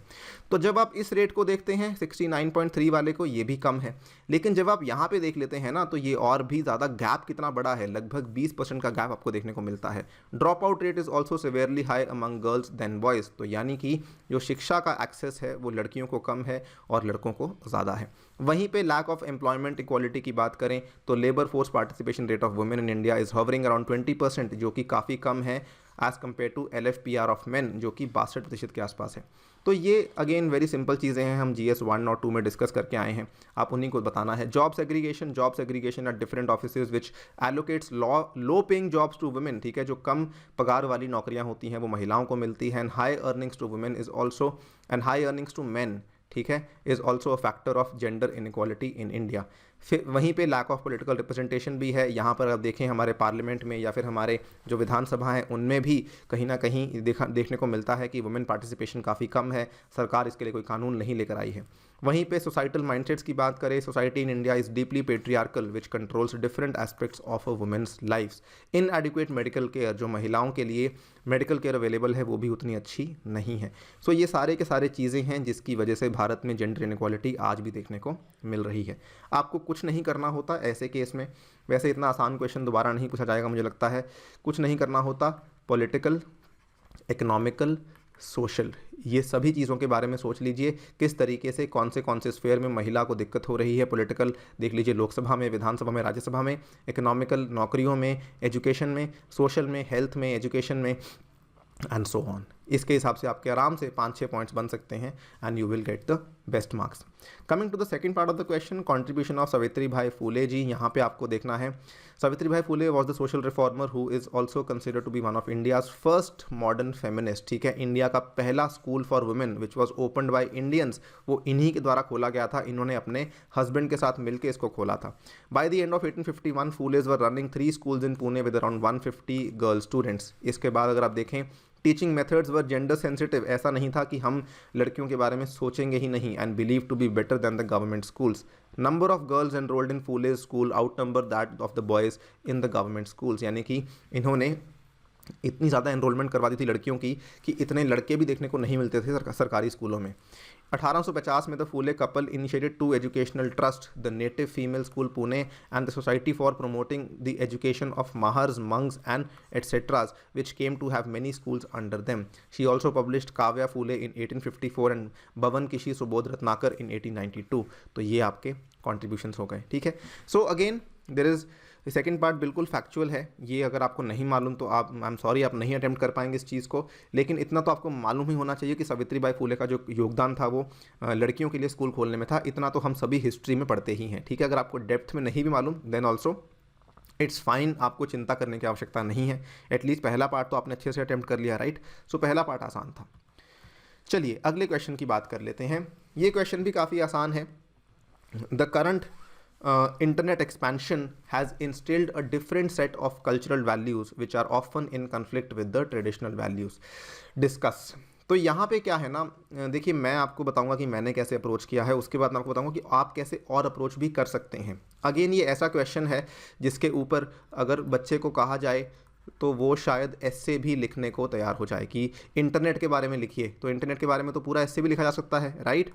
[SPEAKER 1] तो जब आप इस रेट को देखते हैं 69.3 वाले को, ये भी कम है, लेकिन जब आप यहाँ पे देख लेते हैं ना तो ये और भी ज़्यादा गैप कितना बड़ा है, लगभग 20% का गैप आपको देखने को मिलता है। Drop out rate is also severely high among girls than boys. तो यानी कि जो शिक्षा का एक्सेस है वो लड़कियों को कम है और लड़कों को ज़्यादा है। वहीं पे लैक ऑफ एम्प्लॉयमेंट इक्वालिटी की बात करें तो labour force participation rate of women in India is hovering around 20%, जो कि काफ़ी कम है as compare to LFPR of men, जो कि 62% के आसपास है। तो ये अगेन वेरी सिंपल चीज़ें हैं, हम GS 1 और 2 में डिस्कस करके आए हैं, आप उन्हीं को बताना है। Job segregation at different offices which allocates low paying jobs to women. ठीक है, जो कम पगार वाली नौकरियाँ होती हैं वो महिलाओं को मिलती हैं। And high earnings to women is also and high earnings to man, ठीक है, is also a factor of gender inequality in India. फिर वहीं पे लैक ऑफ पॉलिटिकल रिप्रेजेंटेशन भी है। यहाँ पर आप देखें हमारे पार्लियामेंट में या फिर हमारे जो विधानसभा हैं उनमें भी कहीं ना कहीं देखने को मिलता है कि वुमेन पार्टिसिपेशन काफ़ी कम है, सरकार इसके लिए कोई कानून नहीं लेकर आई है। वहीं पे सोसाइटल माइंडसेट्स की बात करें, society in India is deeply patriarchal which controls different aspects of a women's lifes. Inadequate medical care, जो महिलाओं के लिए मेडिकल केयर अवेलेबल है वो भी उतनी अच्छी नहीं है। सो ये सारे के सारे चीज़ें हैं जिसकी वजह से भारत में जेंडर इनइक्वालिटी आज भी देखने को मिल रही है। आपको कुछ नहीं करना होता ऐसे केस में, वैसे इतना आसान क्वेश्चन दोबारा नहीं पूछा जाएगा मुझे लगता है। कुछ नहीं करना होता, पॉलिटिकल, इकोनॉमिकल, सोशल, ये सभी चीज़ों के बारे में सोच लीजिए किस तरीके से कौन से स्फेयर में महिला को दिक्कत हो रही है। पॉलिटिकल देख लीजिए लोकसभा में, विधानसभा में, राज्यसभा में, इकोनॉमिकल नौकरियों में, एजुकेशन में, सोशल में, हेल्थ में, एजुकेशन में एंड सो ऑन। इसके हिसाब से आपके आराम से 5-6 पॉइंट्स बन सकते हैं and you will get the best marks. Coming to the second part of the question, contribution of Savitri Bai Phule जी। यहाँ पे आपको देखना है Savitri Bai Phule was the social reformer who is also considered to be one of India's first modern feminist. ठीक है, India का पहला school for women which was opened by Indians, वो इन्हीं के द्वारा खोला गया था। इन्होंने अपने हस्बैंड के साथ मिलकर इसको खोला था। By the end of 1851 Phules were running 3 schools in Pune with around 150 girl students. इसके बाद अगर आप देखें teaching methods were gender sensitive. ऐसा नहीं था कि हम लड़कियों के बारे में सोचेंगे ही नहीं, and believe to be better than the government schools. Number of girls enrolled in Phule school outnumber that of the boys in the government schools. यानी कि इन्होंने इतनी ज़्यादा एनरोलमेंट करवा दी थी लड़कियों की कि इतने लड़के भी देखने को नहीं मिलते थे सरकारी स्कूलों में। 1850 में the Phule couple initiated 2 educational trust, the native female school Pune and the society for promoting the education of Mahars, Mangs and etceteras which came to have many schools under them. She also published Kavya Phule in 1854 and Bhavan Kashi Subodh Ratnakar इन 1892। तो ये आपके contributions हो गए। ठीक है, so again there is second part बिल्कुल factual है। ये अगर आपको नहीं मालूम तो आप, आई एम सॉरी, आप नहीं अटेम्प्ट कर पाएंगे इस चीज़ को, लेकिन इतना तो आपको मालूम ही होना चाहिए कि सावित्री बाई फूले का जो योगदान था वो लड़कियों के लिए स्कूल खोलने में था। इतना तो हम सभी हिस्ट्री में पढ़ते ही हैं। ठीक है, अगर आपको डेप्थ में नहीं भी मालूम देन ऑल्सो इट्स फाइन, आपको चिंता करने की आवश्यकता नहीं है। एटलीस्ट पहला पार्ट तो आपने अच्छे से अटेम्प्ट कर लिया, राइट। सो पहला पार्ट आसान था। चलिए अगले क्वेश्चन की बात कर लेते हैं। ये क्वेश्चन भी काफ़ी आसान है। The current internet expansion has instilled a different set of cultural values which are often in conflict with the traditional values. Discuss. तो यहाँ पे क्या है ना, देखिए मैं आपको बताऊंगा कि मैंने कैसे अप्रोच किया है, उसके बाद मैं आपको बताऊंगा कि आप कैसे और अप्रोच भी कर सकते हैं। अगेन ये ऐसा क्वेश्चन है जिसके ऊपर अगर बच्चे को कहा जाए तो वो शायद एस्से भी लिखने को तैयार हो जाए कि इंटरनेट के बारे में लिखिए, तो इंटरनेट के बारे में तो पूरा एस्से भी लिखा जा सकता है, राइट,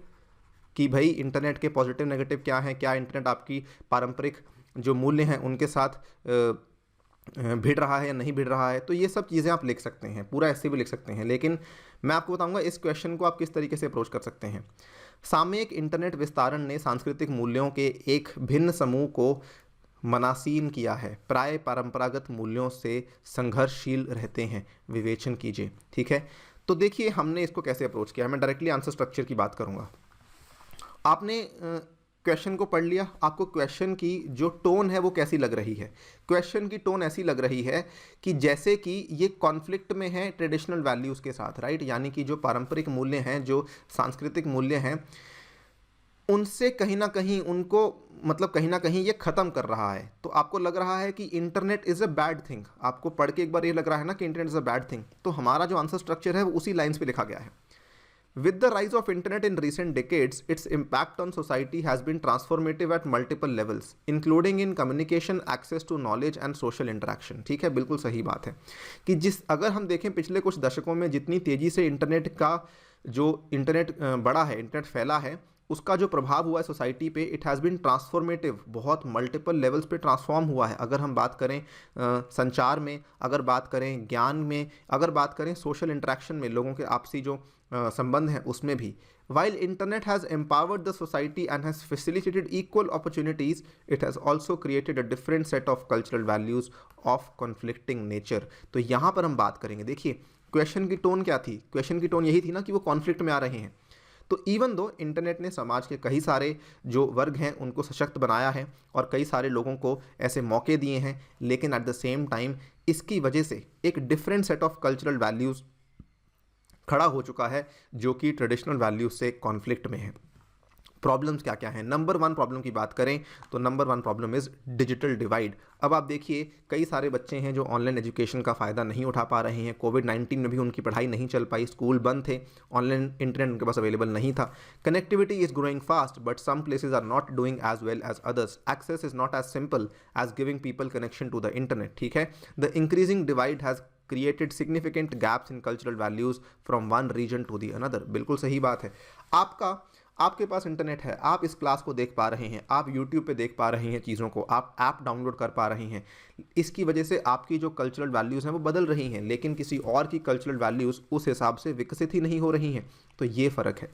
[SPEAKER 1] कि भाई इंटरनेट के पॉजिटिव नेगेटिव क्या हैं, क्या इंटरनेट आपकी पारंपरिक जो मूल्य हैं उनके साथ भिड़ रहा है या नहीं भिड़ रहा है। तो ये सब चीज़ें आप लिख सकते हैं, पूरा ऐसे भी लिख सकते हैं। लेकिन मैं आपको बताऊंगा इस क्वेश्चन को आप किस तरीके से अप्रोच कर सकते हैं। सामयिक इंटरनेट विस्तारण ने सांस्कृतिक मूल्यों के एक भिन्न समूह को मनासीन किया है, प्राय परंपरागत मूल्यों से संघर्षशील रहते हैं, विवेचन कीजिए। ठीक है, तो देखिए हमने इसको कैसे अप्रोच किया है। मैं डायरेक्टली आंसर स्ट्रक्चर की बात करूँगा। आपने क्वेश्चन को पढ़ लिया, आपको क्वेश्चन की जो टोन है वो कैसी लग रही है? क्वेश्चन की टोन ऐसी लग रही है कि जैसे कि ये कॉन्फ्लिक्ट में है ट्रेडिशनल वैल्यूज़ के साथ, राइट, यानी कि जो पारंपरिक मूल्य हैं, जो सांस्कृतिक मूल्य हैं, उनसे कहीं ना कहीं उनको मतलब कहीं ना कहीं ये ख़त्म कर रहा है। तो आपको लग रहा है कि internet is a bad thing, आपको पढ़ के एक बार ये लग रहा है ना कि internet is a bad thing, तो हमारा जो आंसर स्ट्रक्चर है वो उसी लाइन्स पे लिखा गया है। With the rise of internet in recent decades, its impact on society has been transformative at multiple levels, including in communication, access to knowledge and social interaction. ठीक है, बिल्कुल सही बात है कि अगर हम देखें पिछले कुछ दशकों में जितनी तेज़ी से इंटरनेट बढ़ा है, इंटरनेट फैला है, उसका जो प्रभाव हुआ है सोसाइटी पे, इट हैज़ बीन ट्रांसफॉर्मेटिव, बहुत मल्टीपल लेवल्स पे ट्रांसफॉर्म हुआ है। अगर हम बात करें संचार में, अगर बात करें ज्ञान में, अगर बात करें सोशल इंटरेक्शन में, लोगों के आपसी जो संबंध हैं उसमें भी। While internet has empowered the society and has facilitated equal opportunities, it has also created a different set of cultural values of conflicting nature. तो यहाँ पर हम बात करेंगे। देखिए क्वेश्चन की टोन क्या थी? क्वेश्चन की टोन यही थी ना कि वो कॉन्फ्लिक्ट में आ रहे हैं। तो इवन दो इंटरनेट ने समाज के कई सारे जो वर्ग हैं उनको सशक्त बनाया है और कई सारे लोगों को ऐसे मौके दिए हैं, लेकिन एट द सेम टाइम इसकी वजह से एक different set of cultural values खड़ा हो चुका है जो कि ट्रेडिशनल वैल्यूज से कॉन्फ्लिक्ट में है। प्रॉब्लम्स क्या क्या हैं? नंबर वन प्रॉब्लम की बात करें तो number one problem is digital divide. अब आप देखिए कई सारे बच्चे हैं जो ऑनलाइन एजुकेशन का फ़ायदा नहीं उठा पा रहे हैं। कोविड-19 में भी उनकी पढ़ाई नहीं चल पाई, स्कूल बंद थे, ऑनलाइन इंटरनेट उनके पास अवेलेबल नहीं था। Connectivity is growing fast but some places are not doing as well as others. Access is not as simple as giving people connection to the internet. ठीक है, the increasing divide has created significant gaps in cultural values from one region to the another. बिल्कुल सही बात है। आपके पास internet है, आप इस क्लास को देख पा रहे हैं, आप यूट्यूब पे देख पा रहे हैं चीज़ों को, आप ऐप डाउनलोड कर पा रहे हैं, इसकी वजह से आपकी जो कल्चरल वैल्यूज़ हैं वो बदल रही हैं, लेकिन किसी और की कल्चरल वैल्यूज़ उस हिसाब से विकसित ही नहीं हो रही हैं। तो ये फ़र्क है।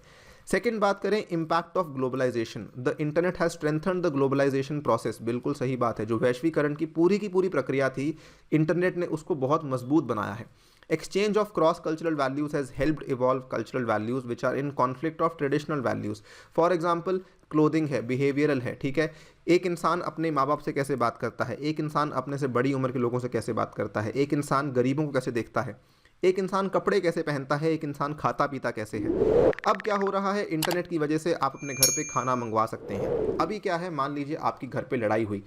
[SPEAKER 1] सेकेंड बात करें impact of globalization. The internet has strengthened the globalization process. बिल्कुल सही बात है, जो वैश्वीकरण की पूरी प्रक्रिया थी, इंटरनेट ने उसको बहुत मजबूत बनाया है। Exchange of cross cultural values has helped evolve cultural values which are in conflict of traditional values. For example clothing है, बिहेवियरल है। ठीक है, एक इंसान अपने माँ बाप से कैसे बात करता है, एक इंसान अपने से बड़ी उम्र के लोगों से कैसे बात करता है, एक इंसान गरीबों को कैसे देखता है, एक इंसान कपड़े कैसे पहनता है, एक इंसान खाता पीता कैसे है। अब क्या हो रहा है, इंटरनेट की वजह से आप अपने घर पे खाना मंगवा सकते हैं। अभी क्या है, मान लीजिए आपकी घर पे लड़ाई हुई,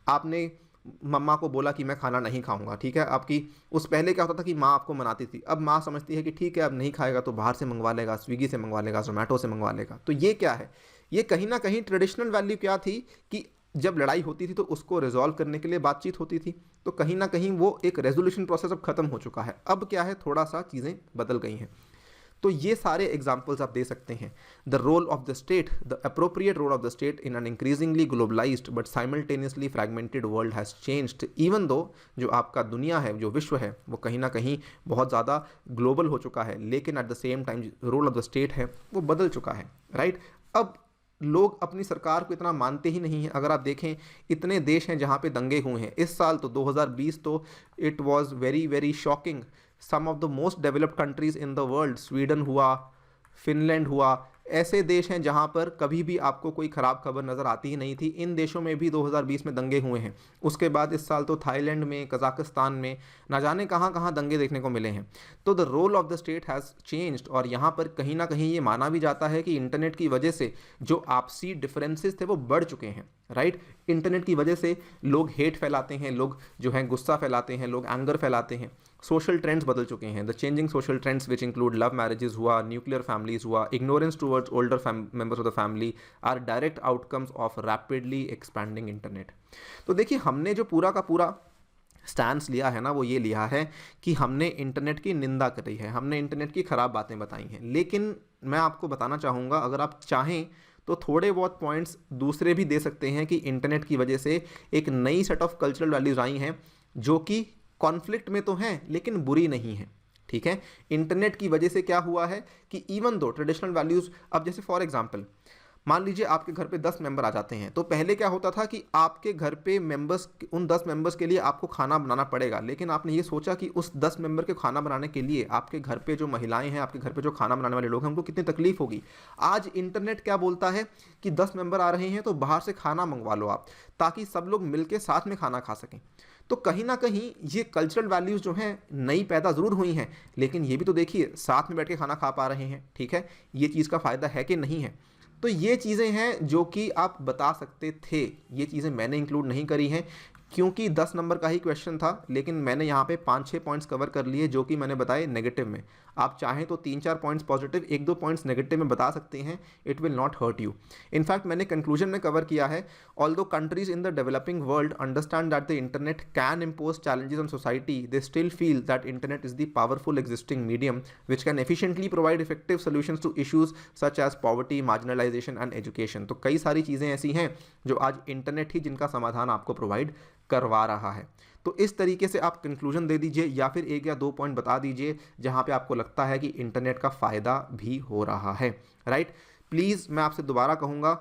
[SPEAKER 1] आपने मम्मा को बोला कि मैं खाना नहीं खाऊंगा। ठीक है, आपकी उस पहले क्या होता था कि माँ आपको मनाती थी, अब माँ समझती है कि ठीक है अब नहीं खाएगा तो बाहर से मंगवा लेगा, स्विगी से मंगवा लेगा, जोमेटो से मंगवा लेगा। तो ये क्या है, ये कहीं ना कहीं ट्रेडिशनल वैल्यू क्या थी कि जब लड़ाई होती थी तो उसको रिजॉल्व करने के लिए बातचीत होती थी, तो कहीं ना कहीं वो एक रेजोल्यूशन प्रोसेस अब खत्म हो चुका है। अब क्या है, थोड़ा सा चीज़ें बदल गई हैं। तो ये सारे एग्जाम्पल्स आप दे सकते हैं। The role of the state, the appropriate role of the state in an increasingly globalised but simultaneously fragmented world has changed. Even though जो आपका दुनिया है, जो विश्व है, वो कहीं ना कहीं बहुत ज़्यादा ग्लोबल हो चुका है, लेकिन at the same time role of the state है वो बदल चुका है, राइट। अब लोग अपनी सरकार को इतना मानते ही नहीं हैं। अगर आप देखें इतने देश हैं जहाँ पे दंगे हुए हैं इस साल, तो 2020 तो it was very shocking. Some of the most developed countries in the world, Sweden हुआ, फिनलैंड हुआ, ऐसे देश हैं जहां पर कभी भी आपको कोई ख़राब खबर नज़र आती ही नहीं थी। इन देशों में भी 2020 में दंगे हुए हैं। उसके बाद इस साल तो थाईलैंड में, कज़ाकिस्तान में, ना जाने कहाँ कहाँ दंगे देखने को मिले हैं। तो the role of the state has changed, और यहाँ पर कहीं ना कहीं ये माना भी जाता है कि इंटरनेट की वजह से जो आपसी डिफरेंसेस थे वो बढ़ चुके हैं, राइट। इंटरनेट की वजह से लोग हेट फैलाते हैं, लोग जो हैं गुस्सा फैलाते हैं, लोग एंगर फैलाते हैं। सोशल ट्रेंड्स बदल चुके हैं। The changing social trends which include love marriages हुआ, न्यूक्लियर फैमिलीज हुआ, ignorance towards older members of the family are direct outcomes of rapidly expanding internet. तो देखिए, हमने जो पूरा का पूरा स्टैंस लिया है ना, वो ये लिया है कि हमने इंटरनेट की निंदा करी है, हमने इंटरनेट की ख़राब बातें बताई हैं। लेकिन मैं आपको बताना चाहूँगा, अगर आप चाहें तो थोड़े बहुत पॉइंट्स दूसरे भी दे सकते हैं कि इंटरनेट की वजह से एक नई सेट ऑफ कल्चरल वैल्यूज़ आई हैं जो कि कॉन्फ्लिक्ट में तो हैं लेकिन बुरी नहीं है, ठीक है। इंटरनेट की वजह से क्या हुआ है कि इवन दो ट्रेडिशनल वैल्यूज़, अब जैसे फॉर एग्जांपल मान लीजिए आपके घर पे 10 मेंबर आ जाते हैं, तो पहले क्या होता था कि आपके घर पे मेंबर्स, उन 10 मेंबर्स के लिए आपको खाना बनाना पड़ेगा। लेकिन आपने ये सोचा कि उस 10 मेंबर के खाना बनाने के लिए आपके घर पे जो महिलाएं हैं, आपके घर पे जो खाना बनाने वाले लोग हैं, उनको कितनी तकलीफ होगी। आज इंटरनेट क्या बोलता है कि 10 मेंबर आ रहे हैं तो बाहर से खाना मंगवा लो आप, ताकि सब लोग मिलकर साथ में खाना खा सकें। तो कहीं ना कहीं ये कल्चरल वैल्यूज़ जो हैं नई पैदा ज़रूर हुई हैं, लेकिन ये भी तो देखिए साथ में बैठ के खाना खा पा रहे हैं, ठीक है। ये चीज़ का फ़ायदा है कि नहीं है। तो ये चीज़ें हैं जो कि आप बता सकते थे। ये चीज़ें मैंने इंक्लूड नहीं करी हैं क्योंकि 10 नंबर का ही क्वेश्चन था, लेकिन मैंने यहाँ पे 5-6 पॉइंट्स कवर कर लिए जो कि मैंने बताए नेगेटिव में। आप चाहें तो 3-4 पॉइंट्स पॉजिटिव, 1-2 पॉइंट्स नेगेटिव में बता सकते हैं। It will not hurt you. In fact मैंने कंक्लूजन में कवर किया है, although countries in the developing world understand that the internet can impose challenges on society, they still feel that internet is the powerful existing medium which can efficiently provide effective solutions to issues such as poverty, marginalisation and education. तो कई सारी चीज़ें ऐसी हैं जो आज internet ही जिनका समाधान आपको प्रोवाइड करवा रहा है। तो इस तरीके से आप कंक्लूजन दे दीजिए या फिर 1 या 2 पॉइंट बता दीजिए जहां पे आपको लगता है कि इंटरनेट का फ़ायदा भी हो रहा है, राइट। प्लीज़ मैं आपसे दोबारा कहूँगा,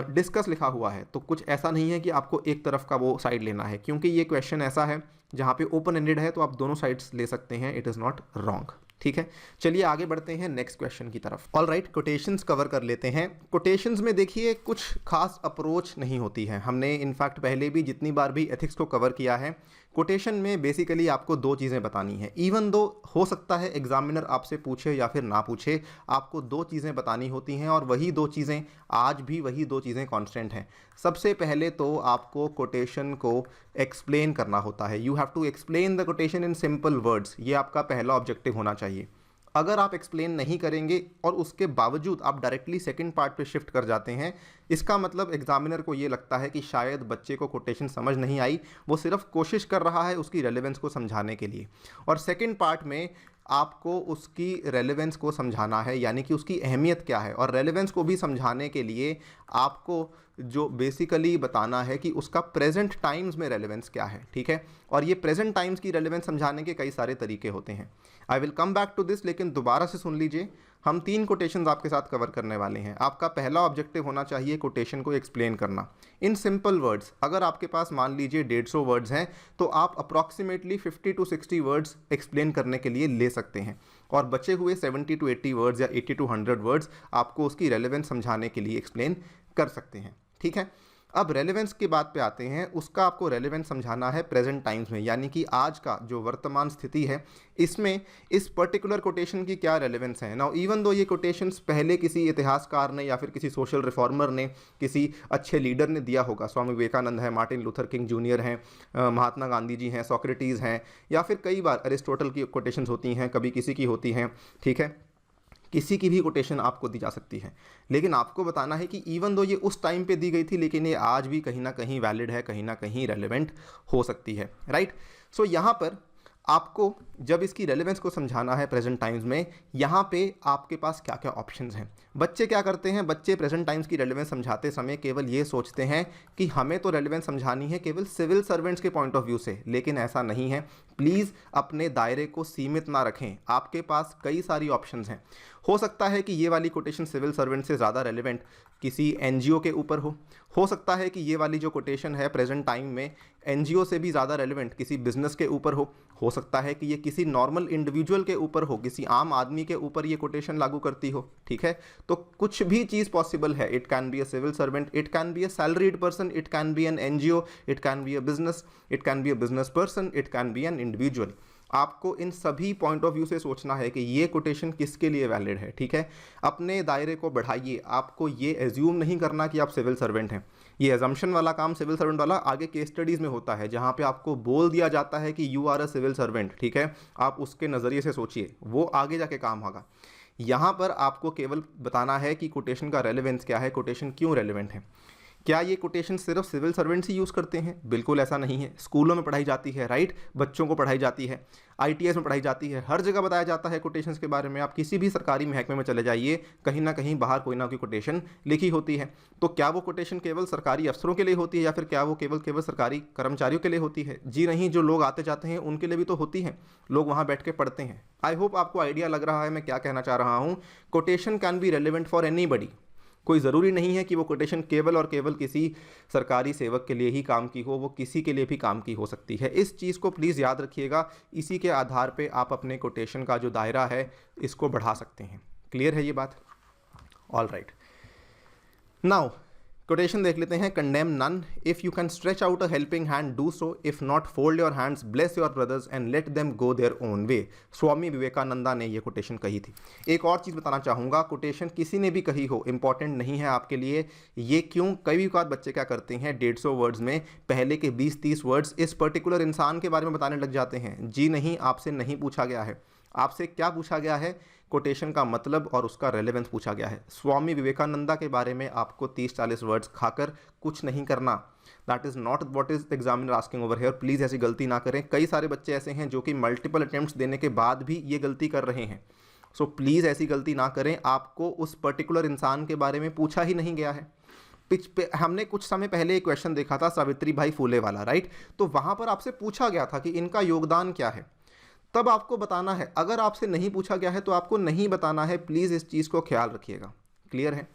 [SPEAKER 1] डिस्कस लिखा हुआ है तो कुछ ऐसा नहीं है कि आपको एक तरफ का वो साइड लेना है, क्योंकि ये क्वेश्चन ऐसा है जहाँ पे ओपन एंडेड है तो आप दोनों साइड्स ले सकते हैं। इट इज़ नॉट रॉन्ग, ठीक है। चलिए आगे बढ़ते हैं नेक्स्ट क्वेश्चन की तरफ। ऑल राइट, कोटेशंस कवर कर लेते हैं। कोटेशंस में देखिए कुछ खास अप्रोच नहीं होती है। हमने इनफैक्ट पहले भी जितनी बार भी एथिक्स को कवर किया है, कोटेशन में बेसिकली आपको 2 चीज़ें बतानी है। इवन दो हो सकता है एग्जामिनर आपसे पूछे या फिर ना पूछे, आपको 2 चीज़ें बतानी होती हैं और वही 2 चीज़ें आज भी वही 2 चीज़ें कांस्टेंट हैं। सबसे पहले तो आपको कोटेशन को एक्सप्लेन करना होता है। You have to explain the quotation in simple words. ये आपका पहला ऑब्जेक्टिव होना चाहिए। अगर आप एक्सप्लेन नहीं करेंगे और उसके बावजूद आप डायरेक्टली सेकंड पार्ट पे शिफ्ट कर जाते हैं, इसका मतलब एग्जामिनर को ये लगता है कि शायद बच्चे को कोटेशन समझ नहीं आई, वो सिर्फ कोशिश कर रहा है उसकी रेलेवेंस को समझाने के लिए। और सेकंड पार्ट में आपको उसकी रेलेवेंस को समझाना है, यानी कि उसकी अहमियत क्या है, और रेलेवेंस को भी समझाने के लिए आपको जो बेसिकली बताना है कि उसका प्रेजेंट टाइम्स में रेलेवेंस क्या है, ठीक है। और ये प्रेजेंट टाइम्स की रेलेवेंस समझाने के कई सारे तरीके होते हैं। I will come back to this, लेकिन दोबारा से सुन लीजिए। हम 3 कोटेशंस आपके साथ कवर करने वाले हैं। आपका पहला ऑब्जेक्टिव होना चाहिए कोटेशन को एक्सप्लेन करना इन सिंपल वर्ड्स। अगर आपके पास मान लीजिए 150 वर्ड्स हैं तो आप अप्रॉक्सीमेटली 50 to 60 वर्ड्स एक्सप्लेन करने के लिए ले सकते हैं, और बचे हुए 70 to 80 वर्ड्स या 80 to 100 वर्ड्स आपको उसकी रेलेवेंस समझाने के लिए एक्सप्लेन कर सकते हैं, ठीक है। अब रेलेवेंस की बात पे आते हैं। उसका आपको रेलेवेंस समझाना है प्रेजेंट टाइम्स में, यानी कि आज का जो वर्तमान स्थिति है इसमें इस पर्टिकुलर कोटेशन की क्या रेलेवेंस है। नाउ इवन दो ये कोटेशंस पहले किसी इतिहासकार ने या फिर किसी सोशल रिफॉर्मर ने, किसी अच्छे लीडर ने दिया होगा, स्वामी विवेकानंद है, मार्टिन लूथर किंग जूनियर हैं, महात्मा गांधी जी हैं, सोक्रेटिस हैं, या फिर कई बार अरिस्टोटल की कोटेशंस होती हैं, कभी किसी की होती हैं, ठीक है। किसी की भी कोटेशन आपको दी जा सकती है, लेकिन आपको बताना है कि इवन दो ये उस टाइम पे दी गई थी, लेकिन ये आज भी कहीं ना कहीं वैलिड है, कहीं ना कहीं रेलेवेंट हो सकती है, राइट। सो यहाँ पर आपको जब इसकी रेलेवेंस को समझाना है प्रेजेंट टाइम्स में, यहाँ पे आपके पास क्या क्या ऑप्शंस हैं। बच्चे क्या करते हैं, बच्चे प्रेजेंट टाइम्स की रेलेवेंस समझाते समय केवल ये सोचते हैं कि हमें तो रेलेवेंस समझानी है केवल सिविल सर्वेंट्स के पॉइंट ऑफ व्यू से, लेकिन ऐसा नहीं है। प्लीज़ अपने दायरे को सीमित ना रखें, आपके पास कई सारी ऑप्शंस हैं। हो सकता है कि ये वाली कोटेशन सिविल सर्वेंट से ज़्यादा रेलेवेंट किसी एनजीओ के ऊपर हो सकता है कि ये वाली जो कोटेशन है प्रेजेंट टाइम में एनजीओ से भी ज़्यादा रेलेवेंट किसी बिजनेस के ऊपर हो सकता है कि ये किसी नॉर्मल इंडिविजुअल के ऊपर हो, किसी आम आदमी के ऊपर ये कोटेशन लागू करती हो, ठीक है। तो कुछ भी चीज़ पॉसिबल है। It can be a civil servant, it can be a salaried person, it can be an NGO, it can be a business, it can be a business person, it can be an individual. आपको इन सभी point of view से सोचना है कि ये quotation किसके लिए वैलिड है, ठीक है। अपने दायरे को बढ़ाइए। आपको ये एज्यूम नहीं करना कि आप सिविल सर्वेंट हैं। ये एजम्पशन वाला काम सिविल सर्वेंट वाला आगे केस स्टडीज़ में होता है, जहाँ पे आपको बोल दिया जाता है कि you are a civil servant, ठीक है। आप उसके नज़रिए से सोचिए, वो आगे जाके काम होगा। यहाँ पर आपको केवल बताना है कि कोटेशन का रेलेवेंस क्या है, कोटेशन क्यों रेलेवेंट है। क्या ये कोटेशन सिर्फ सिविल सर्वेंट्स ही यूज़ करते हैं? बिल्कुल ऐसा नहीं है। स्कूलों में पढ़ाई जाती है, राइट, बच्चों को पढ़ाई जाती है, आईटीएस में पढ़ाई जाती है, हर जगह बताया जाता है कोटेशंस के बारे में। आप किसी भी सरकारी महकमे में चले जाइए, कहीं ना कहीं बाहर कोई ना कोई कोटेशन लिखी होती है। तो क्या वो कोटेशन केवल सरकारी अफसरों के लिए होती है या फिर क्या वो केवल सरकारी कर्मचारियों के लिए होती है? जी नहीं, जो लोग आते जाते हैं उनके लिए भी तो होती है। लोग वहाँ बैठ के पढ़ते हैं। आई होप आपको आइडिया लग रहा है मैं क्या कहना चाह रहा हूँ। Quotation can be relevant for anybody. कोई ज़रूरी नहीं है कि वो कोटेशन केवल और केवल किसी सरकारी सेवक के लिए ही काम की हो, वो किसी के लिए भी काम की हो सकती है। इस चीज़ को प्लीज़ याद रखिएगा। इसी के आधार पे आप अपने कोटेशन का जो दायरा है इसको बढ़ा सकते हैं। क्लियर है ये बात? ऑल राइट, नाउ कोटेशन देख लेते हैं। Condemn none, if you can stretch out a helping hand do so, if not fold your hands, bless your brothers and let them go their own way. Swami Vivekananda ने ये quotation कही थी। एक और चीज़ बताना चाहूँगा, कोटेशन किसी ने भी कही हो इंपॉर्टेंट नहीं है आपके लिए। ये क्यों? कई बार बच्चे क्या करते हैं, 150 वर्ड्स में पहले के 20-30 वर्ड्स इस पर्टिकुलर इंसान के बारे में बताने लग जाते हैं। जी नहीं, आपसे नहीं पूछा गया है। आपसे क्या पूछा गया है? कोटेशन का मतलब और उसका रेलेवेंस पूछा गया है। स्वामी विवेकानंदा के बारे में आपको 30-40 वर्ड्स खाकर कुछ नहीं करना। That is not what is the examiner asking over here. Please ऐसी गलती ना करें। कई सारे बच्चे ऐसे हैं जो कि मल्टीपल अटेम्प्ट्स देने के बाद भी ये गलती कर रहे हैं। सो प्लीज़ ऐसी गलती ना करें। आपको उस पर्टिकुलर इंसान के बारे में पूछा ही नहीं गया है। हमने कुछ समय पहले एक क्वेश्चन देखा था सावित्री भाई फूले वाला, राइट। तो वहाँ पर आपसे पूछा गया था कि इनका योगदान क्या है, तब आपको बताना है। अगर आपसे नहीं पूछा गया है तो आपको नहीं बताना है। प्लीज़ इस चीज़ को ख्याल रखिएगा। क्लियर है?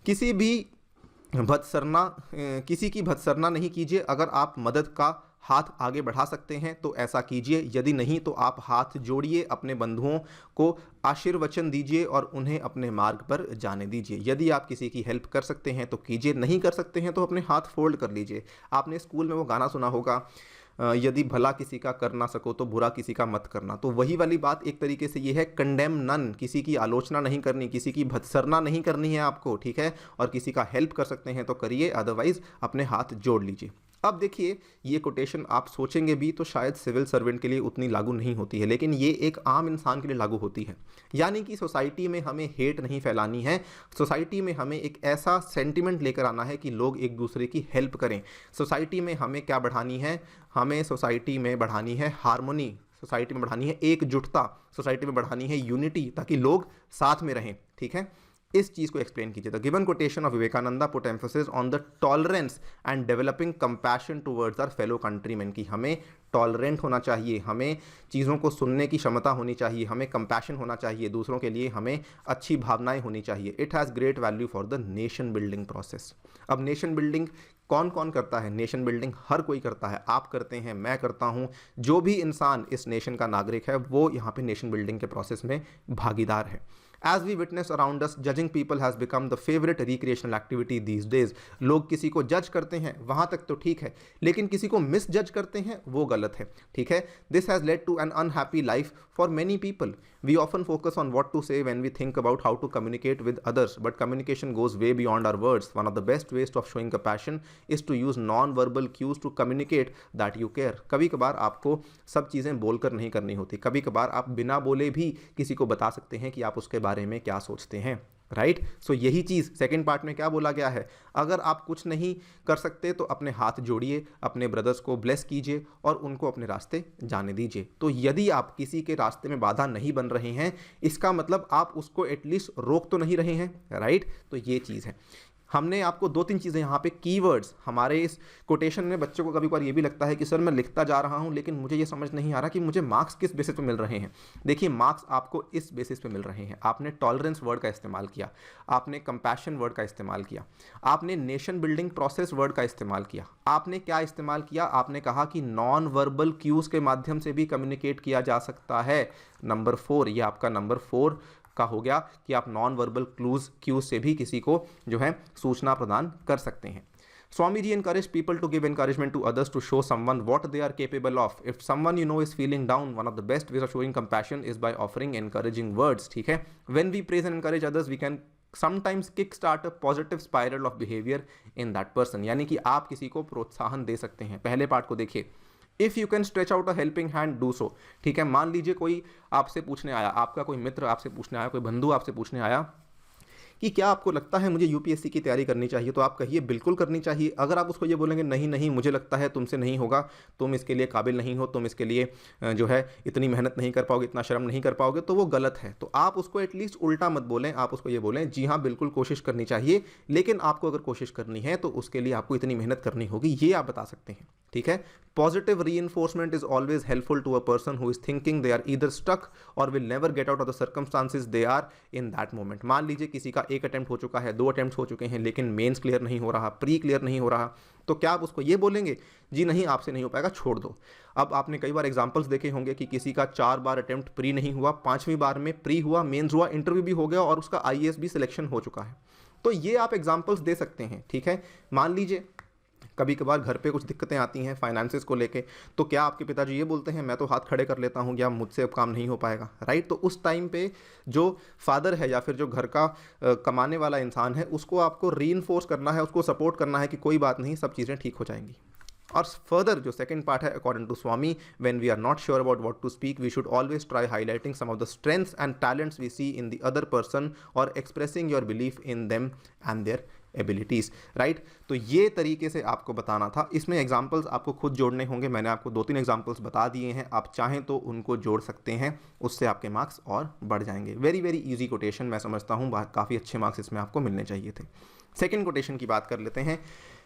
[SPEAKER 1] किसी की भत्सरना नहीं कीजिए। अगर आप मदद का हाथ आगे बढ़ा सकते हैं तो ऐसा कीजिए, यदि नहीं तो आप हाथ जोड़िए, अपने बंधुओं को आशीर्वचन दीजिए और उन्हें अपने मार्ग पर जाने दीजिए। यदि आप किसी की हेल्प कर सकते हैं तो कीजिए, नहीं कर सकते हैं तो अपने हाथ फोल्ड कर लीजिए। आपने स्कूल में वो गाना सुना होगा, यदि भला किसी का कर ना सको तो बुरा किसी का मत करना। तो वही वाली बात एक तरीके से ये है, कंडेम नन, किसी की आलोचना नहीं करनी, किसी की भत्सरना नहीं करनी है आपको, ठीक है। और किसी का हेल्प कर सकते हैं तो करिए, अदरवाइज अपने हाथ जोड़ लीजिए। अब देखिए, ये कोटेशन आप सोचेंगे भी तो शायद सिविल सर्वेंट के लिए उतनी लागू नहीं होती है, लेकिन ये एक आम इंसान के लिए लागू होती है। यानी कि सोसाइटी में हमें हेट नहीं फैलानी है। सोसाइटी में हमें एक ऐसा सेंटिमेंट लेकर आना है कि लोग एक दूसरे की हेल्प करें। सोसाइटी में हमें क्या बढ़ानी है? हमें सोसाइटी में बढ़ानी है हार्मोनी, सोसाइटी में बढ़ानी है एकजुटता, सोसाइटी में बढ़ानी है यूनिटी, ताकि लोग साथ में रहें, ठीक है। इस चीज़ को एक्सप्लेन कीजिए। The given quotation of Vivekananda put emphasis on the tolerance and developing compassion towards our fellow countryman, की हमें टॉलरेंट होना चाहिए, हमें चीज़ों को सुनने की क्षमता होनी चाहिए, हमें कंपैशन होना चाहिए, दूसरों के लिए हमें अच्छी भावनाएं होनी चाहिए। It has great value for the nation building process. अब नेशन बिल्डिंग कौन कौन करता है? नेशन बिल्डिंग हर कोई करता है। आप करते हैं, मैं करता हूँ, जो भी इंसान इस नेशन का नागरिक है वो यहाँ पे नेशन बिल्डिंग के प्रोसेस में भागीदार है। As we witness around us, judging people has become the favorite recreational activity these days. लोग किसी को जज करते हैं, वहाँ तक तो ठीक है, लेकिन किसी को मिस जज करते हैं वो गलत है, ठीक है। This has led to an unhappy life for many people. We often focus on what to say when we think about how to communicate with others, but communication goes way beyond our words. One of the best ways of showing compassion is to use non-verbal cues to communicate that you care. कभी कभार आपको सब चीज़ें बोलकर नहीं करनी होती, कभी कभार आप बिना बोले भी किसी को बता सकते हैं कि आप उसके बारे में क्या सोचते हैं, राइट। सो यही चीज़ सेकंड पार्ट में क्या बोला गया है, अगर आप कुछ नहीं कर सकते तो अपने हाथ जोड़िए, अपने ब्रदर्स को ब्लेस कीजिए और उनको अपने रास्ते जाने दीजिए। तो यदि आप किसी के रास्ते में बाधा नहीं बन रहे हैं, इसका मतलब आप उसको एटलीस्ट रोक तो नहीं रहे हैं, राइट। तो ये चीज़ है। हमने आपको 2-3 चीज़ें यहाँ पे कीवर्ड्स हमारे इस कोटेशन में, बच्चों को कभी कभार ये भी लगता है कि सर मैं लिखता जा रहा हूँ लेकिन मुझे ये समझ नहीं आ रहा कि मुझे मार्क्स किस बेसिस पे मिल रहे हैं। देखिए मार्क्स आपको इस बेसिस पे मिल रहे हैं। आपने टॉलरेंस वर्ड का इस्तेमाल किया, आपने कंपैशन वर्ड का इस्तेमाल किया, आपने नेशन बिल्डिंग प्रोसेस वर्ड का इस्तेमाल किया। आपने क्या इस्तेमाल किया? आपने कहा कि नॉन वर्बल क्यूज के माध्यम से भी कम्युनिकेट किया जा सकता है। नंबर 4, ये आपका नंबर 4 का हो गया कि आप नॉन वर्बल क्यूज से भी किसी को जो है सूचना प्रदान कर सकते हैं। Swamiji encouraged people to give encouragement to others to show someone what they are capable of. If someone you know is feeling down, one of the best ways of showing compassion is by offering encouraging words. ठीक है? When we praise and encourage others, we can sometimes kickstart a positive spiral of behavior in that person. यानी कि आप किसी को प्रोत्साहन दे सकते हैं। पहले पार्ट को देखिए, if you can stretch out a helping hand do सो। ठीक है, मान लीजिए कोई आपसे पूछने आया, आपका कोई मित्र आपसे पूछने आया, कोई बंधु आपसे पूछने आया कि क्या आपको लगता है मुझे यूपीएससी की तैयारी करनी चाहिए, तो आप कहिए बिल्कुल करनी चाहिए। अगर आप उसको ये बोलेंगे नहीं नहीं मुझे लगता है तुमसे नहीं होगा, तुम इसके लिए काबिल नहीं हो, तुम इसके लिए जो है इतनी मेहनत नहीं कर पाओगे, इतना श्रम नहीं कर पाओगे, तो वो गलत है। तो आप उसको एटलीस्ट उल्टा मत बोलें, आप उसको ये बोलें जी हाँ बिल्कुल कोशिश करनी चाहिए, लेकिन आपको अगर कोशिश करनी है तो उसके लिए आपको इतनी मेहनत करनी होगी, ये आप बता सकते हैं। ठीक है, positive reinforcement is always helpful to a person who is thinking they are either stuck और will never get out of the circumstances they are in that moment. मान लीजिए किसी का एक अटेम्प्ट हो चुका है, 2 अटेम्प्ट हो चुके हैं, लेकिन मेंस क्लियर नहीं हो रहा, प्री क्लियर नहीं हो रहा, तो क्या आप उसको ये बोलेंगे जी नहीं आपसे नहीं हो पाएगा, छोड़ दो। अब आपने कई बार एग्जांपल्स देखे होंगे कि किसी का 4 बार अटेम्प्ट प्री नहीं हुआ, 5वीं बार में प्री हुआ, मेंस हुआ, इंटरव्यू भी हो गया और उसका आईएएस भी सिलेक्शन हो चुका है। तो ये आप एग्जांपल्स दे सकते हैं। ठीक है, मान लीजिए कभी कभार घर पे कुछ दिक्कतें आती हैं फाइनेंसेस को लेके, तो क्या आपके पिताजी ये बोलते हैं मैं तो हाथ खड़े कर लेता हूँ या मुझसे अब काम नहीं हो पाएगा, राइट? तो उस टाइम पे जो फादर है या फिर जो घर का कमाने वाला इंसान है उसको आपको रीइंफोर्स करना है, उसको सपोर्ट करना है कि कोई बात नहीं, सब चीज़ें ठीक हो जाएंगी। और फर्दर जो सेकंड पार्ट है, according to Swami, when we are not sure about what to speak we should always try highlighting some of the strengths and talents we see in the other person और expressing your belief in them and their abilities, right? तो ये तरीके से आपको बताना था। इसमें examples आपको खुद जोड़ने होंगे, मैंने आपको 2-3 एग्जाम्पल्स बता दिए हैं, आप चाहें तो उनको जोड़ सकते हैं, उससे आपके मार्क्स और बढ़ जाएंगे। वेरी वेरी ईजी कोटेशन, मैं समझता हूँ काफ़ी अच्छे मार्क्स इसमें आपको मिलने चाहिए थे। सेकेंड कोटेशन की बात कर लेते हैं।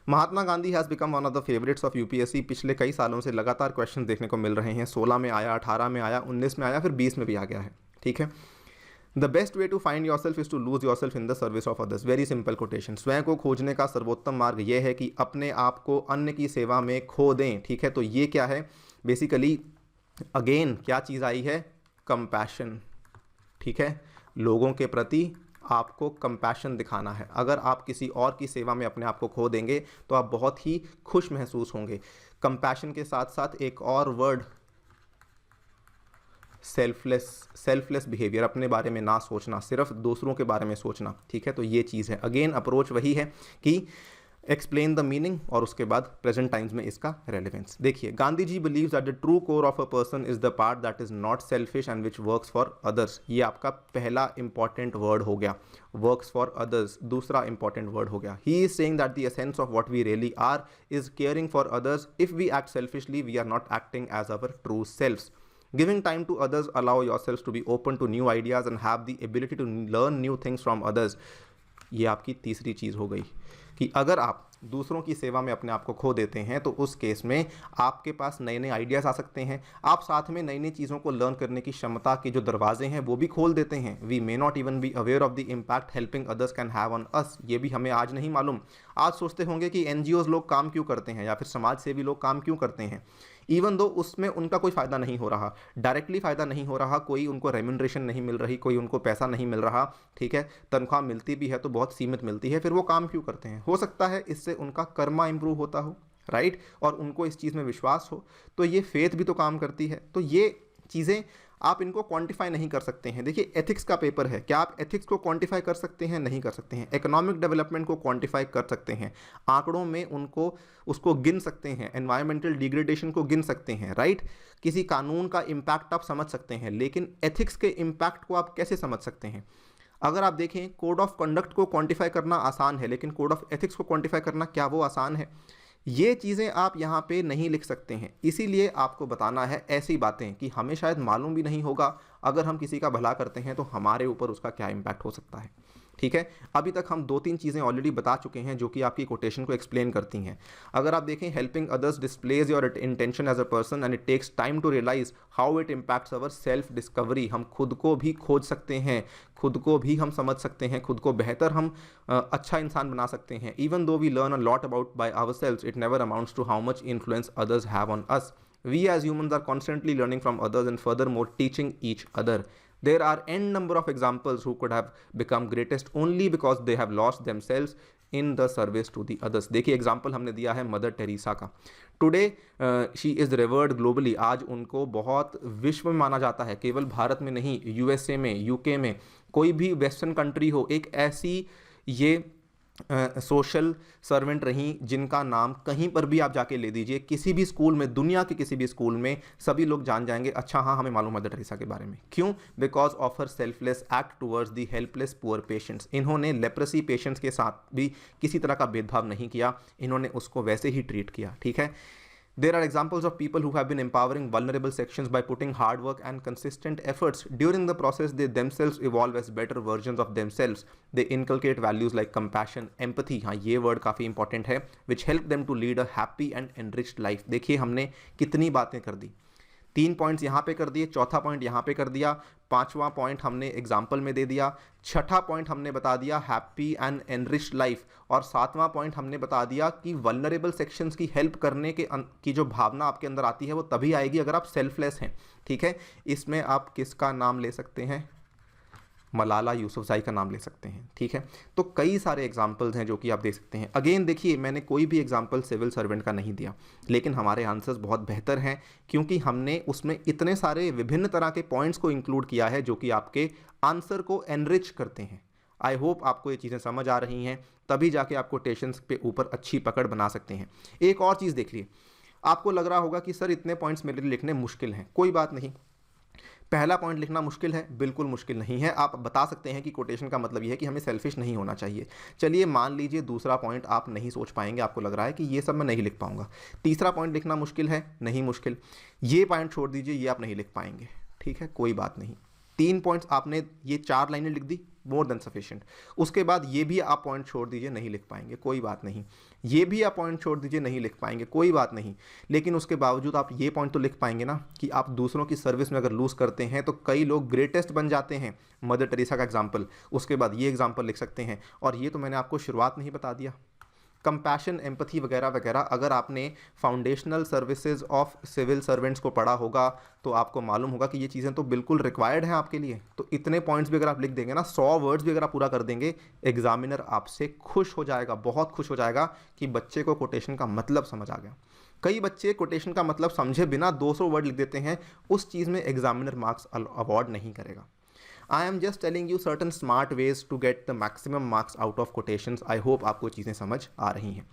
[SPEAKER 1] Mahatma Gandhi has become one of the favourites of UPSC. पिछले कई सालों से लगातार क्वेश्चन देखने को मिल रहे हैं, 16 में आया, 18 में आया, 19 में आया, फिर 20 में भी आ गया है। ठीक है, the best way to find your self is to lose your self in the service of others. Very simple quotation, स्वयं को खोजने का सर्वोत्तम मार्ग यह है कि अपने आप को अन्य की सेवा में खो दें। ठीक है, तो ये क्या है बेसिकली, अगेन क्या चीज़ आई है, कंपैशन। ठीक है, लोगों के प्रति आपको कंपैशन दिखाना है। अगर आप किसी और की सेवा में अपने आप को खो देंगे तो आप बहुत ही खुश महसूस होंगे। कंपैशन के साथ साथ एक और वर्ड, सेल्फलेस बिहेवियर, अपने बारे में ना सोचना, सिर्फ दूसरों के बारे में सोचना। ठीक है, तो ये चीज़ है। अगेन अप्रोच वही है कि एक्सप्लेन द मीनिंग और उसके बाद प्रेजेंट टाइम्स में इसका रेलेवेंस। देखिए, Gandhi ji believes that the true core of a person is the part that is not selfish and which works for others. ये आपका पहला इंपॉर्टेंट वर्ड हो गया, वर्क्स फॉर अदर्स। दूसरा इंपॉर्टेंट वर्ड हो गया, he is saying that the essence of what we really are is caring for others. If we act selfishly we are not acting as our true selves. Giving time to others allow yourselves to be open to new ideas and have the ability to learn new things from others. ये आपकी तीसरी चीज़ हो गई कि अगर आप दूसरों की सेवा में अपने आप को खो देते हैं तो उस केस में आपके पास नए नए आइडियाज़ आ सकते हैं, आप साथ में नई नई चीज़ों को लर्न करने की क्षमता के जो दरवाजे हैं वो भी खोल देते हैं। We may not even be aware of the impact helping others can have on us. ये भी हमें आज नहीं मालूम। आज सोचते होंगे कि एनजीओज लोग काम क्यों करते हैं या फिर समाज सेवी लोग काम क्यों करते हैं, इवन दो उसमें उनका कोई फ़ायदा नहीं हो रहा, डायरेक्टली फ़ायदा नहीं हो रहा, कोई उनको रेम्यूनरेशन नहीं मिल रही, कोई उनको पैसा नहीं मिल रहा। ठीक है, तनख्वाह मिलती भी है तो बहुत सीमित मिलती है, फिर वो काम क्यों करते हैं? हो सकता है इससे उनका कर्मा इंप्रूव होता हो, राइट, और उनको इस चीज़ में विश्वास हो, तो ये फेथ भी तो काम करती है। तो ये चीज़ें आप इनको क्वांटिफाई नहीं कर सकते हैं। देखिए, एथिक्स का पेपर है, क्या आप एथिक्स को क्वांटिफाई कर सकते हैं? नहीं कर सकते हैं। इकोनॉमिक डेवलपमेंट को क्वांटिफाई कर सकते हैं, आंकड़ों में उसको गिन सकते हैं, एनवायरमेंटल डिग्रेडेशन को गिन सकते हैं, राइट, किसी कानून का इम्पैक्ट आप समझ सकते हैं, लेकिन एथिक्स के इम्पैक्ट को आप कैसे समझ सकते हैं? अगर आप देखें, कोड ऑफ कंडक्ट को क्वांटिफाई करना आसान है, लेकिन कोड ऑफ एथिक्स को क्वांटिफाई करना क्या वो आसान है? ये चीज़ें आप यहाँ पे नहीं लिख सकते हैं। इसीलिए आपको बताना है ऐसी बातें कि हमें शायद मालूम भी नहीं होगा, अगर हम किसी का भला करते हैं तो हमारे ऊपर उसका क्या इम्पैक्ट हो सकता है। ठीक है। अभी तक हम 2-3 चीज़ें ऑलरेडी बता चुके हैं जो कि आपकी कोटेशन को एक्सप्लेन करती हैं। अगर आप देखें, helping others displays your intention as a person and it takes time to realise how it impacts our self discovery. हम खुद को भी खोज सकते हैं, खुद को भी हम समझ सकते हैं, खुद को बेहतर हम अच्छा इंसान बना सकते हैं। Even though we learn a lot about by ourselves, it never amounts to how much influence others have on us. We as humans are constantly learning from others and furthermore teaching each other. There are n number of examples who could have become greatest only because they have lost themselves in the service to the others. देखिए example हमने दिया है mother Teresa का. Today she is revered globally. आज उनको बहुत विश्व में माना जाता है, केवल भारत में नहीं, यूएसए में, यूके में, कोई भी वेस्टर्न कंट्री हो, एक ऐसी ये सोशल सर्वेंट रहीं जिनका नाम कहीं पर भी आप जाके ले दीजिए, किसी भी स्कूल में, दुनिया के किसी भी स्कूल में, सभी लोग जान जाएंगे, अच्छा हाँ हमें मालूम मदर टेरेसा के बारे में. क्यों? Because of her selfless act towards the helpless poor patients. इन्होंने लेप्रेसी पेशेंट्स के साथ भी किसी तरह का भेदभाव नहीं किया, इन्होंने उसको वैसे ही ट्रीट किया. ठीक है. There are examples of people who have been empowering vulnerable sections by putting hard work and consistent efforts. During the process, they themselves evolve as better versions of themselves. They inculcate values like compassion, empathy, हाँ ये word काफ़ी important है, which help them to lead a happy and enriched life. देखिए हमने कितनी बातें कर दी. 3 points यहाँ पे कर दिए, चौथा पॉइंट यहाँ पे कर दिया, 5वां पॉइंट हमने एग्जाम्पल में दे दिया, 6ठा पॉइंट हमने बता दिया हैप्पी एंड एनरिच्ड लाइफ, और 7वां पॉइंट हमने बता दिया कि वल्नरेबल सेक्शंस की हेल्प करने की जो भावना आपके अंदर आती है वो तभी आएगी अगर आप सेल्फलेस हैं. ठीक है. इसमें आप किसका नाम ले सकते हैं? मलाला यूसुफज़ई का नाम ले सकते हैं. ठीक है. तो कई सारे एग्जाम्पल्स हैं जो कि आप दे सकते हैं. अगेन देखिए, मैंने कोई भी एग्जाम्पल सिविल सर्वेंट का नहीं दिया, लेकिन हमारे आंसर्स बहुत बेहतर हैं क्योंकि हमने उसमें इतने सारे विभिन्न तरह के पॉइंट्स को इंक्लूड किया है जो कि आपके आंसर को एनरिच करते हैं. आई होप आपको ये चीज़ें समझ आ रही हैं, तभी जाके आप कोटेशंस पे ऊपर अच्छी पकड़ बना सकते हैं. एक और चीज़ देख लीजिए, आपको लग रहा होगा कि सर इतने पॉइंट्स मेरे लिए लिखने मुश्किल हैं. कोई बात नहीं, पहला पॉइंट लिखना मुश्किल है, बिल्कुल मुश्किल नहीं है. आप बता सकते हैं कि कोटेशन का मतलब यह है कि हमें सेल्फिश नहीं होना चाहिए. चलिए मान लीजिए दूसरा पॉइंट आप नहीं सोच पाएंगे, आपको लग रहा है कि ये सब मैं नहीं लिख पाऊंगा. तीसरा पॉइंट लिखना मुश्किल है, नहीं मुश्किल. ये पॉइंट छोड़ दीजिए, ये आप नहीं लिख पाएंगे. ठीक है, कोई बात नहीं. 3 पॉइंट्स आपने ये 4 लाइनें लिख दी, मोर देन सफिशिएंट. उसके बाद ये भी आप पॉइंट छोड़ दीजिए, नहीं लिख पाएंगे, कोई बात नहीं. ये भी आप पॉइंट छोड़ दीजिए, नहीं लिख पाएंगे, कोई बात नहीं. लेकिन उसके बावजूद आप ये पॉइंट तो लिख पाएंगे ना कि आप दूसरों की सर्विस में अगर लूज़ करते हैं तो कई लोग ग्रेटेस्ट बन जाते हैं. मदर टेरेसा का एग्जाम्पल, उसके बाद ये एग्जाम्पल लिख सकते हैं. और ये तो मैंने आपको शुरुआत में ही बता दिया. कंपैशन, एम्पथी वगैरह वगैरह, अगर आपने foundational services of civil servants को पढ़ा होगा तो आपको मालूम होगा कि ये चीज़ें तो बिल्कुल रिक्वायर्ड हैं आपके लिए. तो इतने पॉइंट्स भी अगर आप लिख देंगे ना, 100 वर्ड्स भी अगर आप पूरा कर देंगे, एग्जामिनर आपसे खुश हो जाएगा, बहुत खुश हो जाएगा कि बच्चे को कोटेशन का मतलब समझ आ गया. कई बच्चे कोटेशन का मतलब समझे बिना 200 वर्ड लिख देते हैं, उस चीज़ में एग्जामिनर मार्क्स अवॉर्ड नहीं करेगा. I am just telling you certain smart ways to get the maximum marks out of quotations. I hope आपको चीज़ें समझ आ रही हैं.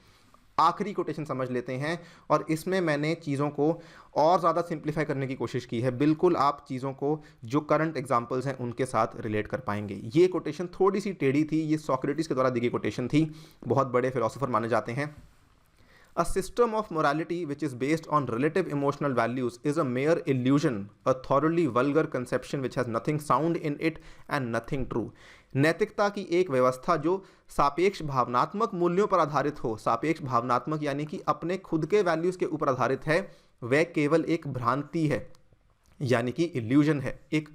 [SPEAKER 1] आखिरी कोटेशन समझ लेते हैं, और इसमें मैंने चीज़ों को और ज़्यादा सिंप्लीफाई करने की कोशिश की है. बिल्कुल आप चीज़ों को जो करंट एग्जांपल्स हैं उनके साथ रिलेट कर पाएंगे. ये कोटेशन थोड़ी सी टेढ़ी थी, ये सोक्रेटिस के द्वारा दी गई कोटेशन थी, बहुत बड़े फिलोसोफर माने जाते हैं. A system of morality which is based on relative emotional values is a mere illusion, a thoroughly vulgar conception which has nothing sound in it and nothing true. नैतिकता की एक व्यवस्था जो सापेक्ष भावनात्मक मूल्यों पर आधारित हो, सापेक्ष भावनात्मक यानी कि अपने खुद के वैल्यूज़ के ऊपर आधारित है, वह केवल एक भ्रांति है, यानी कि इल्यूजन है, एक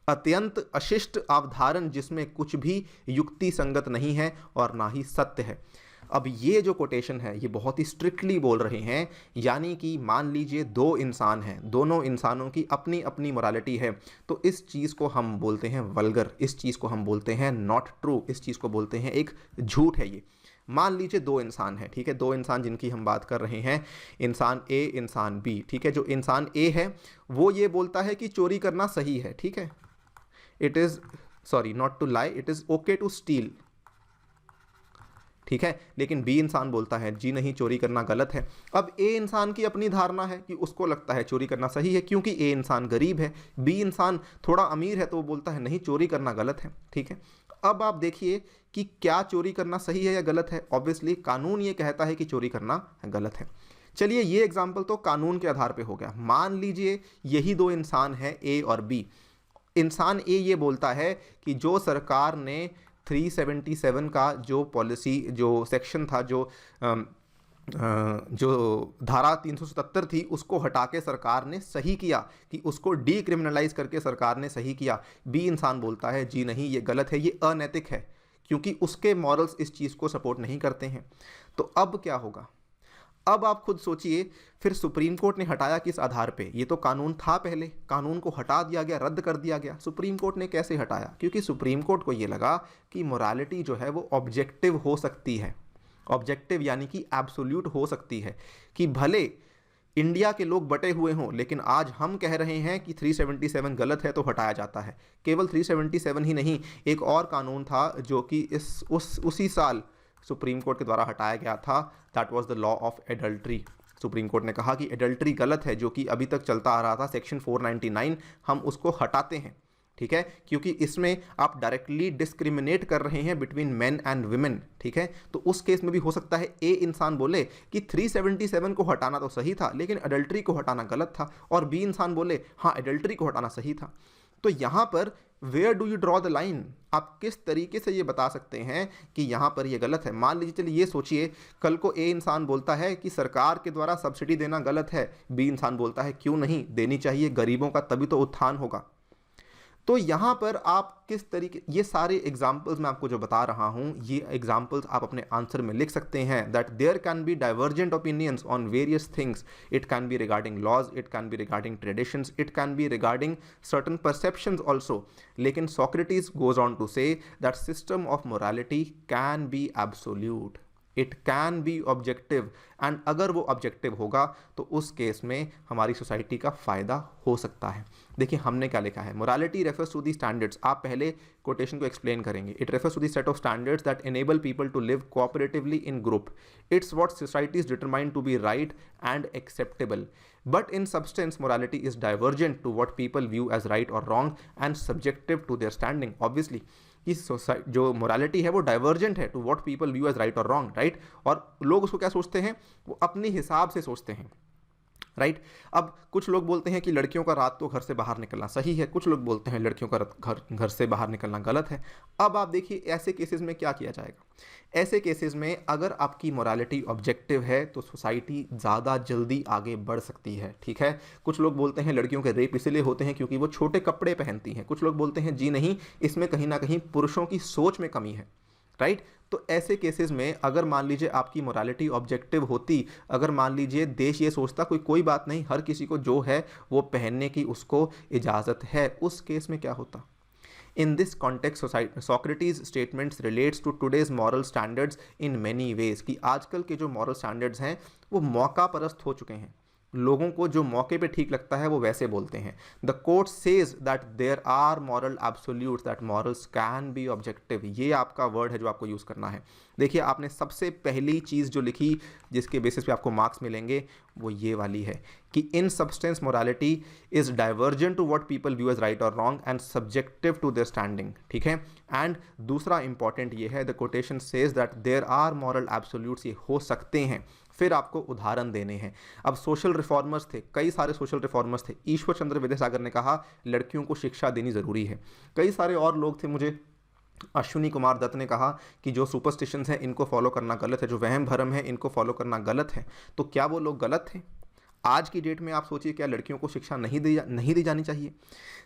[SPEAKER 1] अत्यंत अशिष्ट अवधारण जिसमें कुछ भी युक्ति संगत नहीं है और ना ही सत्य है. अब ये जो कोटेशन है ये बहुत ही स्ट्रिक्टली बोल रहे हैं, यानी कि मान लीजिए 2 इंसान हैं, दोनों इंसानों की अपनी अपनी मोरालिटी है, तो इस चीज़ को हम बोलते हैं वल्गर, इस चीज़ को हम बोलते हैं नॉट ट्रू, इस चीज़ को बोलते हैं एक झूठ है ये. मान लीजिए 2 इंसान हैं, ठीक है, 2 इंसान जिनकी हम बात कर रहे हैं, इंसान ए, इंसान बी. ठीक है, जो इंसान ए है वो ये बोलता है कि चोरी करना सही है. ठीक है, it is not to lie, it is okay to steal. ठीक है, लेकिन बी इंसान बोलता है जी नहीं, चोरी करना गलत है. अब ए इंसान की अपनी धारणा है कि उसको लगता है चोरी करना सही है, क्योंकि ए इंसान गरीब है, बी इंसान थोड़ा अमीर है, तो वो बोलता है नहीं, चोरी करना गलत है. ठीक है, अब आप देखिए कि क्या चोरी करना सही है या गलत है. ऑब्वियसली कानून ये कहता है कि चोरी करना गलत है. चलिए ये एग्जाम्पल तो कानून के आधार पर हो गया. मान लीजिए यही 2 इंसान हैं, ए और बी. इंसान ए ये बोलता है कि जो सरकार ने 377 का जो पॉलिसी जो सेक्शन था, जो धारा 377 थी, उसको हटा के सरकार ने सही किया कि उसको डीक्रिमिनलाइज करके सरकार ने सही किया। बी इंसान बोलता है जी नहीं, ये गलत है, ये अनैतिक है, क्योंकि उसके मॉरल्स इस चीज़ को सपोर्ट नहीं करते हैं। तो अब क्या होगा? अब आप खुद सोचिए, फिर सुप्रीम कोर्ट ने हटाया किस आधार पे? ये तो कानून था पहले, कानून को हटा दिया गया, रद्द कर दिया गया। सुप्रीम कोर्ट ने कैसे हटाया? क्योंकि सुप्रीम कोर्ट को ये लगा कि मोरालिटी जो है वो ऑब्जेक्टिव हो सकती है। ऑब्जेक्टिव यानी कि एब्सोल्यूट हो सकती है, कि भले इंडिया के लोग बटे हुए हों, लेकिन आज हम कह रहे हैं कि 377 गलत है तो हटाया जाता है। केवल 377 ही नहीं, एक और कानून था जो कि उसी साल सुप्रीम कोर्ट के द्वारा हटाया गया था, that was the law of adultery. Supreme court ने कहा कि एडल्ट्री गलत है, जो कि अभी तक चलता आ रहा था, सेक्शन 499, हम उसको हटाते हैं, ठीक है, क्योंकि इसमें आप डायरेक्टली डिस्क्रिमिनेट कर रहे हैं बिटवीन मेन एंड विमेन, ठीक है। तो उस केस में भी हो सकता है ए इंसान बोले कि 377 को हटाना तो सही था, लेकिन एडल्ट्री को हटाना गलत था, और बी इंसान बोले हाँ एडल्ट्री को हटाना सही था। तो यहाँ पर where do you draw the line? आप किस तरीके से ये बता सकते हैं कि यहाँ पर ये गलत है? मान लीजिए, चलिए ये सोचिए, कल को ए इंसान बोलता है कि सरकार के द्वारा सब्सिडी देना गलत है, बी इंसान बोलता है क्यों नहीं देनी चाहिए, गरीबों का तभी तो उत्थान होगा। तो यहाँ पर आप किस तरीके, ये सारे एग्जाम्पल्स मैं आपको जो बता रहा हूँ, ये एग्जाम्पल्स आप अपने आंसर में लिख सकते हैं, that there can be divergent opinions on various things. It can be regarding laws, it can be regarding traditions, it can be regarding certain perceptions also. लेकिन Socrates goes on to say that system of morality can be absolute, it can be objective, and अगर वो objective होगा तो उस case में हमारी society का फ़ायदा हो सकता है। देखिए हमने क्या लिखा है, morality refers to the standards, आप पहले कोटेशन को एक्सप्लेन करेंगे। It refers to the set of standards that enable people to live cooperatively in group. It's what societies determine to be right and acceptable, but in substance morality is divergent to what people view as right और wrong and subjective to their standing. Obviously कि जो morality है वो divergent है to what people view as right और wrong, right, और लोग उसको क्या सोचते हैं, वो अपने हिसाब से सोचते हैं, राइट। अब कुछ लोग बोलते हैं कि लड़कियों का रात को घर से बाहर निकलना सही है, कुछ लोग बोलते हैं लड़कियों का घर से बाहर निकलना गलत है। अब आप देखिए ऐसे केसेस में क्या किया जाएगा। ऐसे केसेस में अगर आपकी मोरालिटी ऑब्जेक्टिव है तो सोसाइटी ज़्यादा जल्दी आगे बढ़ सकती है, ठीक है। कुछ लोग बोलते हैं लड़कियों के रेप इसलिए होते हैं क्योंकि वो छोटे कपड़े पहनती हैं, कुछ लोग बोलते हैं जी नहीं, इसमें कहीं ना कहीं पुरुषों की सोच में कमी है, राइट। तो ऐसे केसेस में अगर मान लीजिए आपकी मोरालिटी ऑब्जेक्टिव होती, अगर मान लीजिए देश ये सोचता कोई बात नहीं, हर किसी को जो है वो पहनने की उसको इजाज़त है, उस केस में क्या होता? In this context, Socrates' statements relates to today's moral standards in many ways, कि आजकल के जो moral standards हैं वो मौका परस्त हो चुके हैं, लोगों को जो मौके पे ठीक लगता है वो वैसे बोलते हैं। The court says that there are moral absolutes, that morals can be objective. ये आपका वर्ड है जो आपको यूज़ करना है। देखिए आपने सबसे पहली चीज़ जो लिखी जिसके बेसिस पे आपको मार्क्स मिलेंगे वो ये वाली है कि in substance morality is divergent to what people view as right और wrong and subjective to their standing, ठीक है। एंड दूसरा इंपॉर्टेंट ये है, the quotation says that there are moral absolutes, ये हो सकते हैं। फिर आपको उदाहरण देने हैं। अब सोशल रिफॉर्मर्स थे, कई सारे सोशल रिफॉर्मर्स थे। ईश्वर चंद्र विद्यासागर ने कहा लड़कियों को शिक्षा देनी ज़रूरी है। कई सारे और लोग थे, मुझे अश्विनी कुमार दत्त ने कहा कि जो सुपरस्टिशंस हैं इनको फॉलो करना गलत है, जो वहम भरम है इनको फॉलो करना गलत है। तो क्या वो लोग गलत थे? आज की डेट में आप सोचिए क्या लड़कियों को शिक्षा नहीं दी जानी चाहिए?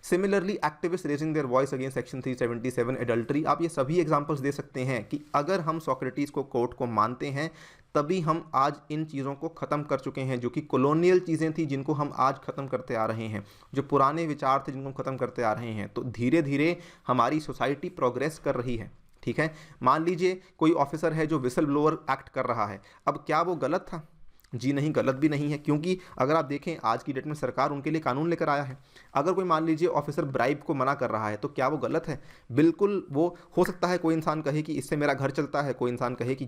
[SPEAKER 1] Similarly activist raising their voice against section 377 adultery, आप ये सभी एग्जांपल्स दे सकते हैं कि अगर हम सोक्रेटिस को कोर्ट को मानते हैं तभी हम आज इन चीज़ों को ख़त्म कर चुके हैं, जो कि कॉलोनियल चीज़ें थी जिनको हम आज ख़त्म करते आ रहे हैं, जो पुराने विचार थे जिनको हम ख़त्म करते आ रहे हैं। तो धीरे धीरे हमारी सोसाइटी प्रोग्रेस कर रही है, ठीक है। मान लीजिए कोई ऑफिसर है जो विसल ब्लोअर एक्ट कर रहा है, अब क्या वो गलत था? जी नहीं, गलत भी नहीं है, क्योंकि अगर आप देखें आज की डेट में सरकार उनके लिए कानून लेकर आया है। अगर कोई मान लीजिए ऑफिसर ब्राइब को मना कर रहा है तो क्या वो गलत है? बिल्कुल। वो हो सकता है कोई इंसान कहे कि इससे मेरा घर चलता है, कोई इंसान कहे कि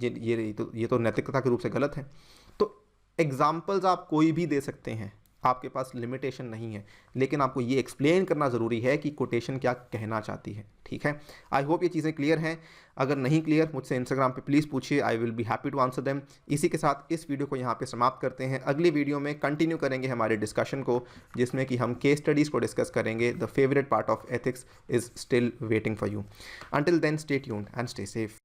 [SPEAKER 1] ये तो नैतिकता के रूप से गलत है। तो एग्जाम्पल्स आप कोई भी दे सकते हैं, आपके पास लिमिटेशन नहीं है, लेकिन आपको ये एक्सप्लेन करना ज़रूरी है कि कोटेशन क्या कहना चाहती है। ठीक है, आई होप ये चीज़ें क्लियर हैं। अगर नहीं क्लियर मुझसे इंस्टाग्राम पे प्लीज़ पूछिए, I will be happy to answer them. इसी के साथ इस वीडियो को यहाँ पे समाप्त करते हैं। अगली वीडियो में कंटिन्यू करेंगे हमारे डिस्कशन को, जिसमें कि हम केस स्टडीज़ को डिस्कस करेंगे। The favourite part of ethics is still waiting for you. Until then stay tuned and stay safe.